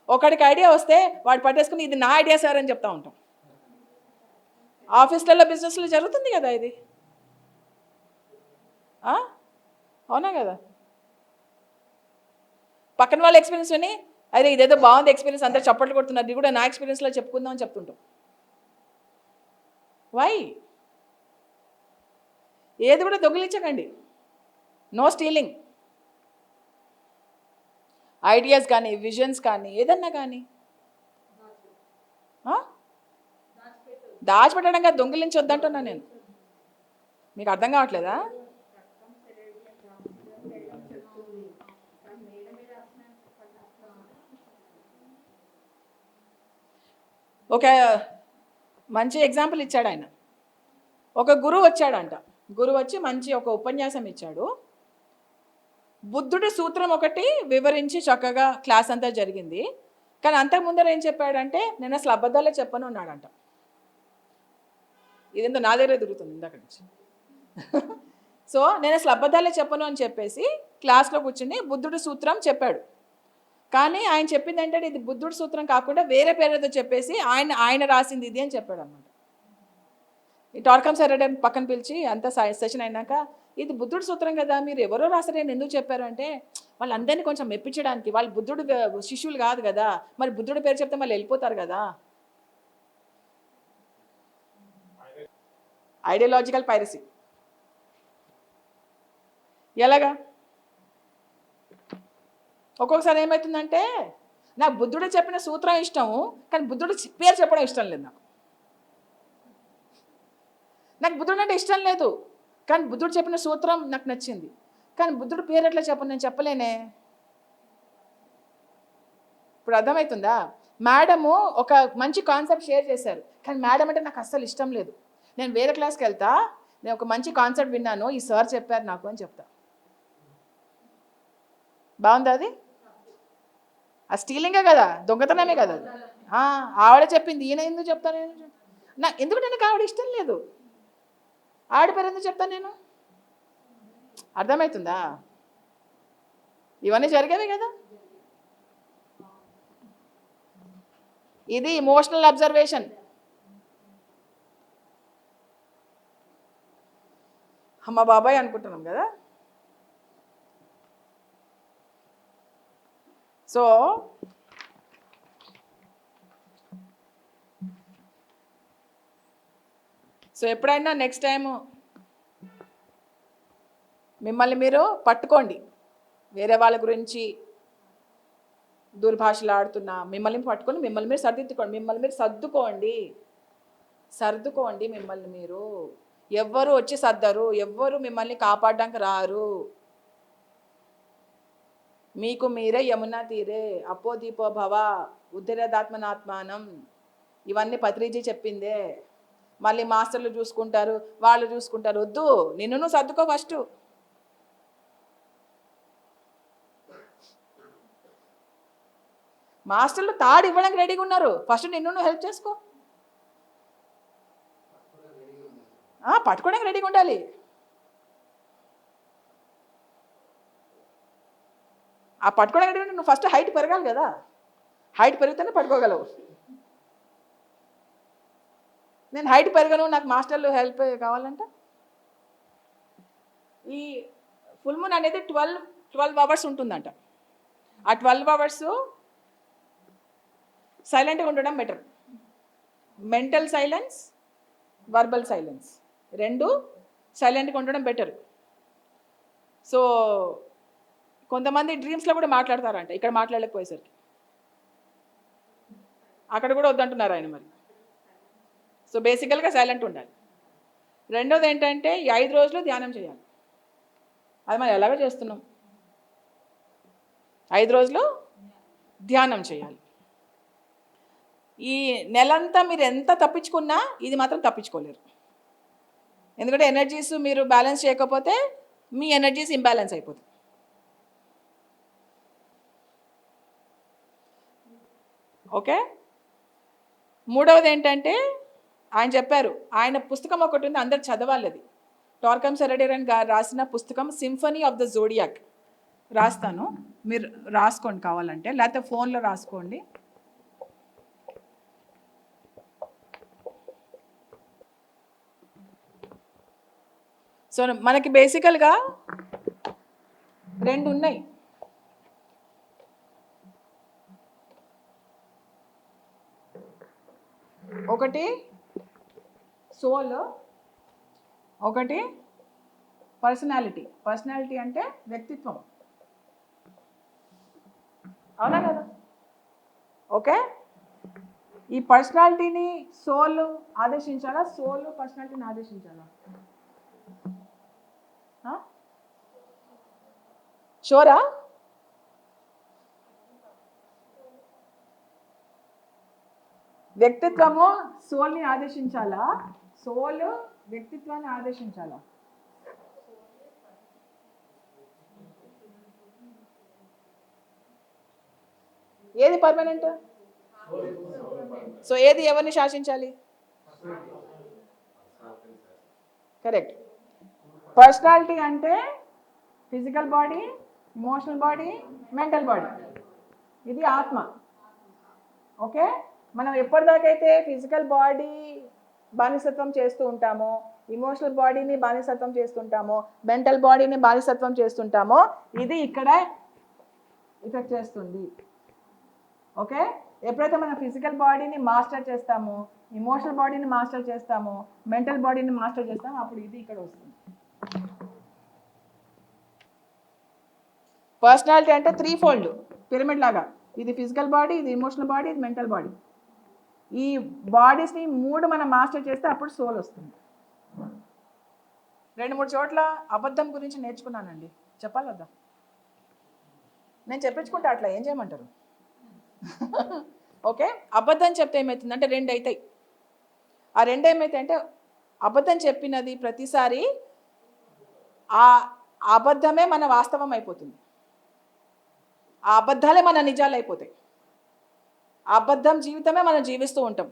ఒకడికి ఐడియా వస్తే వాడు పట్టేసుకుని ఇది నా ఐడియా సార్ అని చెప్తా ఉంటాం. ఆఫీస్లలో బిజినెస్లో జరుగుతుంది కదా ఇది, అవునా కదా. పక్కన వాళ్ళ ఎక్స్పీరియన్స్ విని అదే ఇదేదో బాగుంది ఎక్స్పీరియన్స్, అంతా చప్పట్లు కొడుతున్నారు, ఇది కూడా నా ఎక్స్పీరియన్స్లో చెప్పుకుందాం అని చెప్తుంటాం. వై? ఏది కూడా దొంగిలించకండి, నో స్టీలింగ్. ఐడియాస్ కానీ విజన్స్ కానీ ఏదన్నా కానీ దాచిపెట్టడం కాదు, దొంగిలించొద్దంటున్నా నేను. మీకు అర్థం కావట్లేదా? ఒక మంచి ఎగ్జాంపుల్ ఇచ్చాడు ఆయన. ఒక గురువు వచ్చాడంట. గురువు వచ్చి మంచి ఒక ఉపన్యాసం ఇచ్చాడు. బుద్ధుడి సూత్రం ఒకటి వివరించి చక్కగా క్లాస్ అంతా జరిగింది. కానీ అంతకు ముందర ఏం చెప్పాడంటే నేను అసలు అబద్ధాలే చెప్పను అన్నాడంట. ఇదేందో నా దగ్గరే తిరుగుతుంది ఇందాక నుంచి. సో నేను అసలు అబద్ధాలే చెప్పను అని చెప్పేసి క్లాస్లో కూర్చుని బుద్ధుడి సూత్రం చెప్పాడు. కానీ ఆయన చెప్పింది ఏంటంటే ఇది బుద్ధుడి సూత్రం కాకుండా వేరే పేరుతో చెప్పేసి ఆయన రాసింది ఇది అని చెప్పాడు అనమాట. ఈ టార్కమ్ సెరడే పక్కన పిలిచి అంతా సెషన్ అయినాక ఇది బుద్ధుడి సూత్రం కదా, మీరు ఎవరో రాసారని ఎందుకు చెప్పారు అంటే, వాళ్ళందరినీ కొంచెం మెప్పించడానికి, వాళ్ళు బుద్ధుడు శిష్యులు కాదు కదా, మరి బుద్ధుడి పేరు చెప్తే మళ్ళీ వెళ్ళిపోతారు కదా. Ideological piracy. ఎలాగా? ఒక్కొక్కసారి ఏమవుతుందంటే నాకు బుద్ధుడు చెప్పిన సూత్రం ఇష్టము, కానీ బుద్ధుడు పేరు చెప్పడం ఇష్టం లేదు. నాకు బుద్ధుడు అంటే ఇష్టం లేదు, కానీ బుద్ధుడు చెప్పిన సూత్రం నాకు నచ్చింది, కానీ బుద్ధుడు పేరు ఎట్లా చెప్పను, నేను చెప్పలేనే. ఇప్పుడు అర్థమవుతుందా? మేడము ఒక మంచి కాన్సెప్ట్ షేర్ చేశారు, కానీ మేడం అంటే నాకు అస్సలు ఇష్టం లేదు. నేను వేరే క్లాస్కి వెళ్తా, నేను ఒక మంచి కాన్సెప్ట్ విన్నాను, ఈ సార్ చెప్పారు నాకు అని చెప్తా. బాగుందా అది? ఆ స్టీలింగే కదా, దొంగతనమే కదా అది. ఆవిడ చెప్పింది ఈయన ఎందుకు చెప్తాను నేను? ఎందుకంటే నాకు ఆవిడ ఇష్టం లేదు, ఆవిడ పేరు ఎందుకు చెప్తాను నేను? అర్థమవుతుందా? ఇవన్నీ జరిగేవి కదా. ఇది ఇమోషనల్ అబ్జర్వేషన్. అమ్మ బాబాయ్ అనుకుంటున్నాం కదా. సో ఎప్పుడైనా నెక్స్ట్ టైము మిమ్మల్ని మీరు పట్టుకోండి, వేరే వాళ్ళ గురించి దుర్భాషలు ఆడుతున్నా మిమ్మల్ని పట్టుకొని మిమ్మల్ని మీరు సర్దిద్దుకోండి, మిమ్మల్ని మీరు సర్దుకోండి. మిమ్మల్ని మీరు ఎవ్వరు వచ్చి సర్దరు, ఎవ్వరు మిమ్మల్ని కాపాడడానికి రారు. మీకు మీరే యమునా తీరే, అపో దీపో భవ, ఉద్ధరేదాత్మనాత్మానం, ఇవన్నీ పత్రిజీ చెప్పిందే. మళ్ళీ మాస్టర్లు చూసుకుంటారు, వాళ్ళు చూసుకుంటారు, వద్దు. నిన్ను సర్దుకో ఫస్ట్. మాస్టర్లు తాడు ఇవ్వడానికి రెడీగా ఉన్నారు, ఫస్ట్ నిన్ను హెల్ప్ చేసుకో. పట్టుకోవడానికి రెడీగా ఉండాలి. ఆ పట్టుకోవడానికి రెడీ నువ్వు ఫస్ట్ హైట్ పెరగాలి కదా, హైట్ పెరిగితేనే పట్టుకోగలవు. నేను హైట్ పెరగను, నాకు మాస్టర్లు హెల్ప్ కావాలంట. ఈ ఫుల్ మూన్ అనేది 12 అవర్స్ ఉంటుందంట. ఆ 12 అవర్స్ సైలెంట్గా ఉండడం better. Mental silence, verbal silence రెండు సైలెంట్గా ఉండడం బెటర్. సో కొంతమంది డ్రీమ్స్లో కూడా మాట్లాడతారంట, ఇక్కడ మాట్లాడలేకపోయేసరికి అక్కడ కూడా వద్దంటున్నారు ఆయన మరి. సో బేసికల్గా సైలెంట్ ఉండాలి. రెండోది ఏంటంటే ఈ 5 రోజులు ధ్యానం చేయాలి. అది మనం ఎలాగో చేస్తున్నాం. 5 రోజులు ధ్యానం చేయాలి. ఈ నెలంతా మీరు ఎంత తప్పించుకున్నా ఇది మాత్రం తప్పించుకోలేరు. ఎందుకంటే ఎనర్జీస్ మీరు బ్యాలెన్స్ చేయకపోతే మీ ఎనర్జీస్ ఇంబ్యాలెన్స్ అయిపోతుంది. ఓకే. మూడవది ఏంటంటే ఆయన చెప్పారు, ఆయన పుస్తకం ఒకటి ఉంది, అందరు చదవాలి. అది టార్కమ్ సెరడేరన్ గారు రాసిన పుస్తకం సింఫనీ ఆఫ్ ద జోడియాక్. రాస్తాను, మీరు రాసుకోండి కావాలంటే, లేకపోతే ఫోన్లో రాసుకోండి. సో మనకి బేసికల్గా 2 ఉన్నాయి. ఒకటి సోల్, ఒకటి పర్సనాలిటీ. పర్సనాలిటీ అంటే వ్యక్తిత్వం, అవునా కదా? ఓకే. ఈ పర్సనాలిటీని సోల్ ఆదేశించాలా, సోల్ పర్సనాలిటీని ఆదేశించాలా? షోరా? వ్యక్తిత్వము సోల్ని ఆదేశించాలా, సోల్ వ్యక్తిత్వాన్ని ఆదేశించాలా? ఏది పర్మనెంట్? సో ఏది ఎవరిని శాసించాలి? కరెక్ట్. పర్సనాలిటీ అంటే physical body, emotional body, mental body, ఇది ఆత్మ. ఓకే, మనం ఎప్పటిదాకైతే ఫిజికల్ బాడీ బానిసత్వం చేస్తూ ఉంటామో, ఇమోషనల్ బాడీని బానిసత్వం చేస్తుంటామో, మెంటల్ బాడీని బానిసత్వం చేస్తుంటామో, ఇది ఇక్కడ ఎఫెక్ట్ చేస్తుంది. ఓకే, ఎప్పుడైతే మనం ఫిజికల్ బాడీని మాస్టర్ చేస్తామో, ఇమోషనల్ బాడీని మాస్టర్ చేస్తామో, మెంటల్ బాడీని మాస్టర్ చేస్తామో, అప్పుడు ఇది ఇక్కడ వస్తుంది. పర్సనాలిటీ అంటే 3 ఫోల్డ్ పిరమిడ్ లాగా, ఇది ఫిజికల్ బాడీ, ఇది ఇమోషనల్ బాడీ, ఇది మెంటల్ బాడీ. ఈ బాడీస్ని 3 మనం మాస్టర్ చేస్తే అప్పుడు సోల్ వస్తుంది. 2-3 చోట్ల అబద్ధం గురించి నేర్చుకున్నానండి, చెప్పాలి వద్దా? నేను చెప్పించుకుంటా, అట్లా ఏం చేయమంటారు? ఓకే, అబద్ధం చెప్తే ఏమవుతుందంటే 2 అవుతాయి. ఆ 2 ఏమవుతాయి అంటే, అబద్ధం చెప్పినది ప్రతిసారి ఆ అబద్ధమే మన వాస్తవం అయిపోతుంది, ఆ అబద్ధాలే మన నిజాలు అయిపోతాయి, ఆ అబద్ధం జీవితమే మనం జీవిస్తూ ఉంటాం.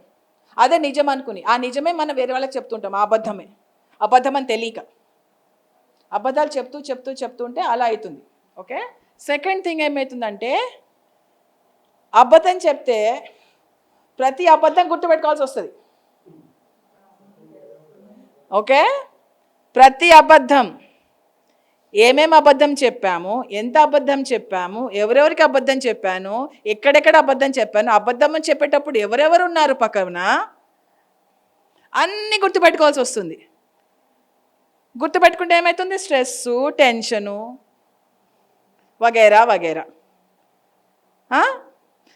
అదే నిజం అనుకుని ఆ నిజమే మనం వేరే వాళ్ళకి చెప్తుంటాం, ఆ అబద్ధమే అబద్ధం అని తెలియక అబద్ధాలు చెప్తూ చెప్తూ చెప్తుంటే అలా అవుతుంది. ఓకే, సెకండ్ థింగ్ ఏమవుతుందంటే, అబద్ధం చెప్తే ప్రతి అబద్ధం గుర్తుపెట్టుకోవాల్సి వస్తుంది. ఓకే, ప్రతి అబద్ధం, ఏమేమి అబద్ధం చెప్పాము, ఎంత అబద్ధం చెప్పాము, ఎవరెవరికి అబద్ధం చెప్పాను, ఎక్కడెక్కడ అబద్ధం చెప్పాను, అబద్ధం అని చెప్పేటప్పుడు ఎవరెవరు ఉన్నారు పక్కన, అన్నీ గుర్తుపెట్టుకోవాల్సి వస్తుంది. గుర్తుపెట్టుకుంటే ఏమవుతుంది? స్ట్రెస్సు, టెన్షను వగైరా వగైరా.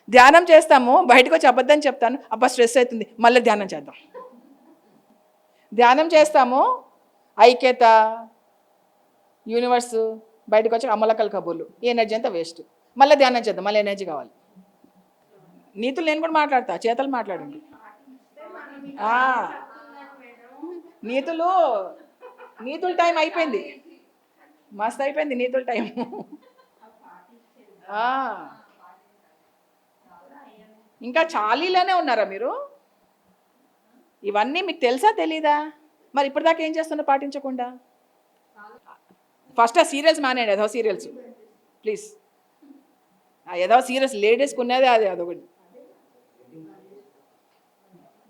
ధ్యానం చేస్తాము, బయటకు వచ్చి అబద్ధం చెప్తాను, అబ్బా స్ట్రెస్ అవుతుంది, మళ్ళీ ధ్యానం చేద్దాం. ధ్యానం చేస్తాము, ఐక్యత, యూనివర్స్, బయటకు వచ్చి అమలకల కబుర్లు, ఈ ఎనర్జీ అంతా వేస్ట్, మళ్ళీ ధ్యానం చేద్దాం, మళ్ళీ ఎనర్జీ కావాలి. నీతులు నేను కూడా మాట్లాడతా, చేతలు మాట్లాడండి. నీతుల టైం అయిపోయింది, మస్తు అయిపోయింది నీతుల టైం. ఇంకా చాలీలోనే ఉన్నారా మీరు? ఇవన్నీ మీకు తెలుసా తెలీదా? మరి ఇప్పటిదాకా ఏం చేస్తున్నా పాటించకుండా? ఫస్ట్ ఆ సీరియల్స్ మానేయండి, ఏదో సీరియల్స్ ప్లీజ్. ఏదో సీరియల్స్ లేడీస్కి ఉన్నదే అది, అదొకటి.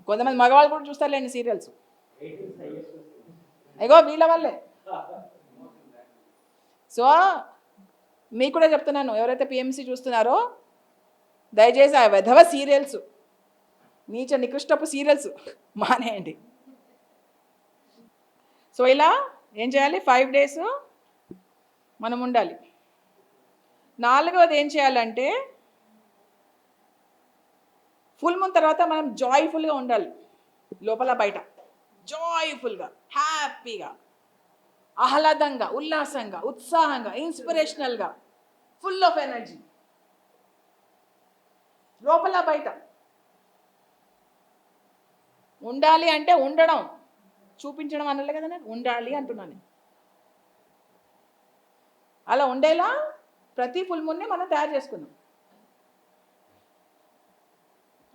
కొంతమంది మగవాళ్ళు కూడా చూస్తారులేండి సీరియల్స్, అయ్యో వీళ్ళ వల్లే. సో మీకు కూడా చెప్తున్నాను, ఎవరైతే పిఎంసి చూస్తున్నారో దయచేసి ఆ వెధవ సీరియల్స్, నీచ నికృష్టపు సీరియల్స్ మానేయండి. సో ఇలా ఏం చేయాలి? 5 days మనం ఉండాలి. 4వది ఏం చేయాలంటే, ఫుల్ మూన్ తర్వాత మనం జాయ్ఫుల్గా ఉండాలి, లోపల బయట జాయ్ఫుల్గా, హ్యాపీగా, ఆహ్లాదంగా, ఉల్లాసంగా, ఉత్సాహంగా, ఇన్స్పిరేషనల్గా, ఫుల్ ఆఫ్ ఎనర్జీ, లోపల బయట ఉండాలి. అంటే ఉండడం, చూపించడం అనలే కదా, నేను ఉండాలి అంటున్నాను. అలా ఉండేలా ప్రతి ఫుల్ మూన్ని మనం తయారు చేసుకుందాం.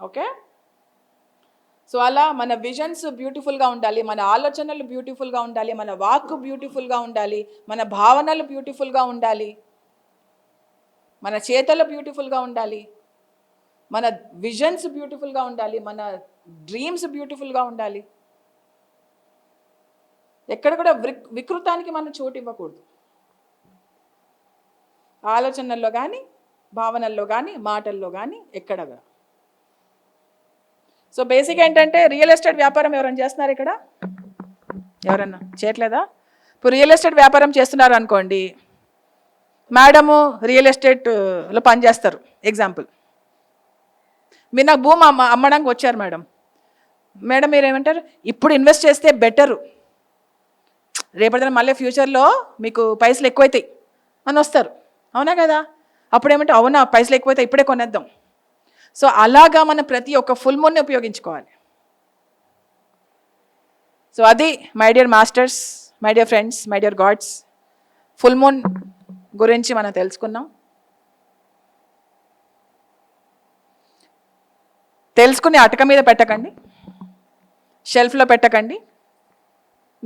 ఓకే, సో అలా మన విజన్స్ బ్యూటిఫుల్గా ఉండాలి, మన ఆలోచనలు బ్యూటిఫుల్గా ఉండాలి, మన వాక్కు బ్యూటిఫుల్గా ఉండాలి, మన భావనలు బ్యూటిఫుల్గా ఉండాలి, మన చేతలు బ్యూటిఫుల్గా ఉండాలి, మన విజన్స్ బ్యూటిఫుల్గా ఉండాలి, మన డ్రీమ్స్ బ్యూటిఫుల్గా ఉండాలి. ఎక్కడ కూడా వికృతానికి మనం చోటు ఇవ్వకూడదు, ఆలోచనల్లో కానీ, భావనల్లో కానీ, మాటల్లో కానీ, ఎక్కడ. సో బేసిక్ ఏంటంటే, రియల్ ఎస్టేట్ వ్యాపారం ఎవరైనా చేస్తున్నారు ఇక్కడ? ఎవరన్నా చేయట్లేదా? ఇప్పుడు రియల్ ఎస్టేట్ వ్యాపారం చేస్తున్నారు అనుకోండి, మేడము రియల్ ఎస్టేట్లో పనిచేస్తారు, ఎగ్జాంపుల్. మీరు నాకు భూమి అమ్మడానికి వచ్చారు మేడం, మేడం మీరు ఏమంటారు? ఇప్పుడు ఇన్వెస్ట్ చేస్తే బెటరు, రేపటిదిన మళ్ళీ ఫ్యూచర్లో మీకు పైసలు ఎక్కువైతాయి అని వస్తారు, అవునా కదా? అప్పుడు ఏమంటే, అవునా పైసలు ఎక్కువైతాయి, ఇప్పుడే కొనేద్దాం. సో అలాగా మనం ప్రతి ఒక్క ఫుల్ మూన్ని ఉపయోగించుకోవాలి. సో అది my dear masters, my dear friends, my dear God's, full moon గురించి మనం తెలుసుకున్నాం. తెలుసుకుని అటక మీద పెట్టకండి, షెల్ఫ్లో పెట్టకండి,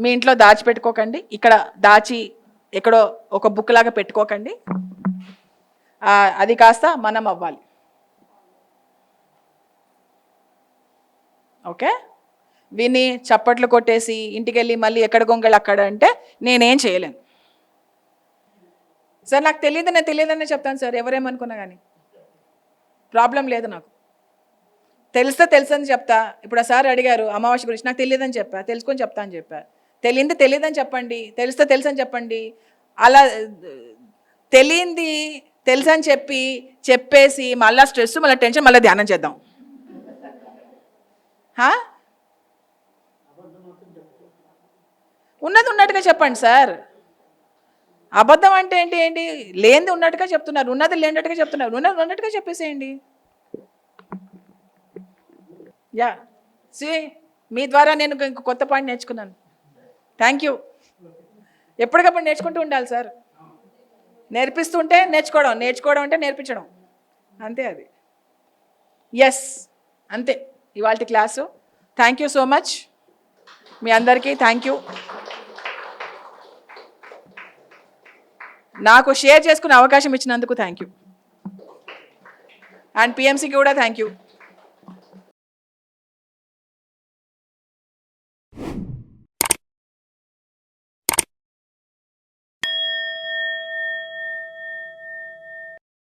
మీ ఇంట్లో దాచిపెట్టుకోకండి, ఇక్కడ దాచి ఎక్కడో ఒక బుక్ లాగా పెట్టుకోకండి. అది కాస్త మనం అవ్వాలి. ఓకే, విని చప్పట్లు కొట్టేసి ఇంటికి వెళ్ళి మళ్ళీ ఎక్కడ గొంగళి అక్కడ అంటే నేనేం చేయలేను. సార్ నాకు తెలియదు, నేను తెలియదనే చెప్తాను సార్, ఎవరేమనుకున్నా కానీ ప్రాబ్లం లేదు. నాకు తెలిస్తే తెలుసని చెప్తా. ఇప్పుడు ఆ సార్ అడిగారు అమావాస్య గురించి, నాకు తెలియదని చెప్పా, తెలుసుకొని చెప్తా అని చెప్పా. తెలియంది తెలియదని చెప్పండి, తెలిస్తే తెలుసని చెప్పండి. అలా తెలియంది తెలుసని చెప్పేసి మళ్ళీ స్ట్రెస్, మళ్ళీ టెన్షన్, మళ్ళీ ధ్యానం చేద్దాం. ఉన్నది ఉన్నట్టుగా చెప్పండి సార్. అబద్ధం అంటే ఏంటి? లేనిది ఉన్నట్టుగా చెప్తున్నారు, ఉన్నది లేనట్టుగా చెప్తున్నారు. ఉన్నది ఉన్నట్టుగా చెప్పేసేయండి. యా, మీ ద్వారా నేను ఇంకో కొత్త పాయింట్ నేర్చుకున్నాను. Thank you. ఎప్పటికప్పుడు నేర్చుకుంటూ ఉండాలి సార్. నేర్పిస్తుంటే నేర్చుకోవడం, నేర్చుకోవడం అంటే నేర్పించడం, అంతే అది. ఎస్, అంతే ఇవాళ class. Thank you so much మీ అందరికీ. Thank you. నాకు షేర్ చేసుకునే అవకాశం ఇచ్చినందుకు థ్యాంక్ యూ. అండ్ పిఎంసికి కూడా థ్యాంక్ యూ.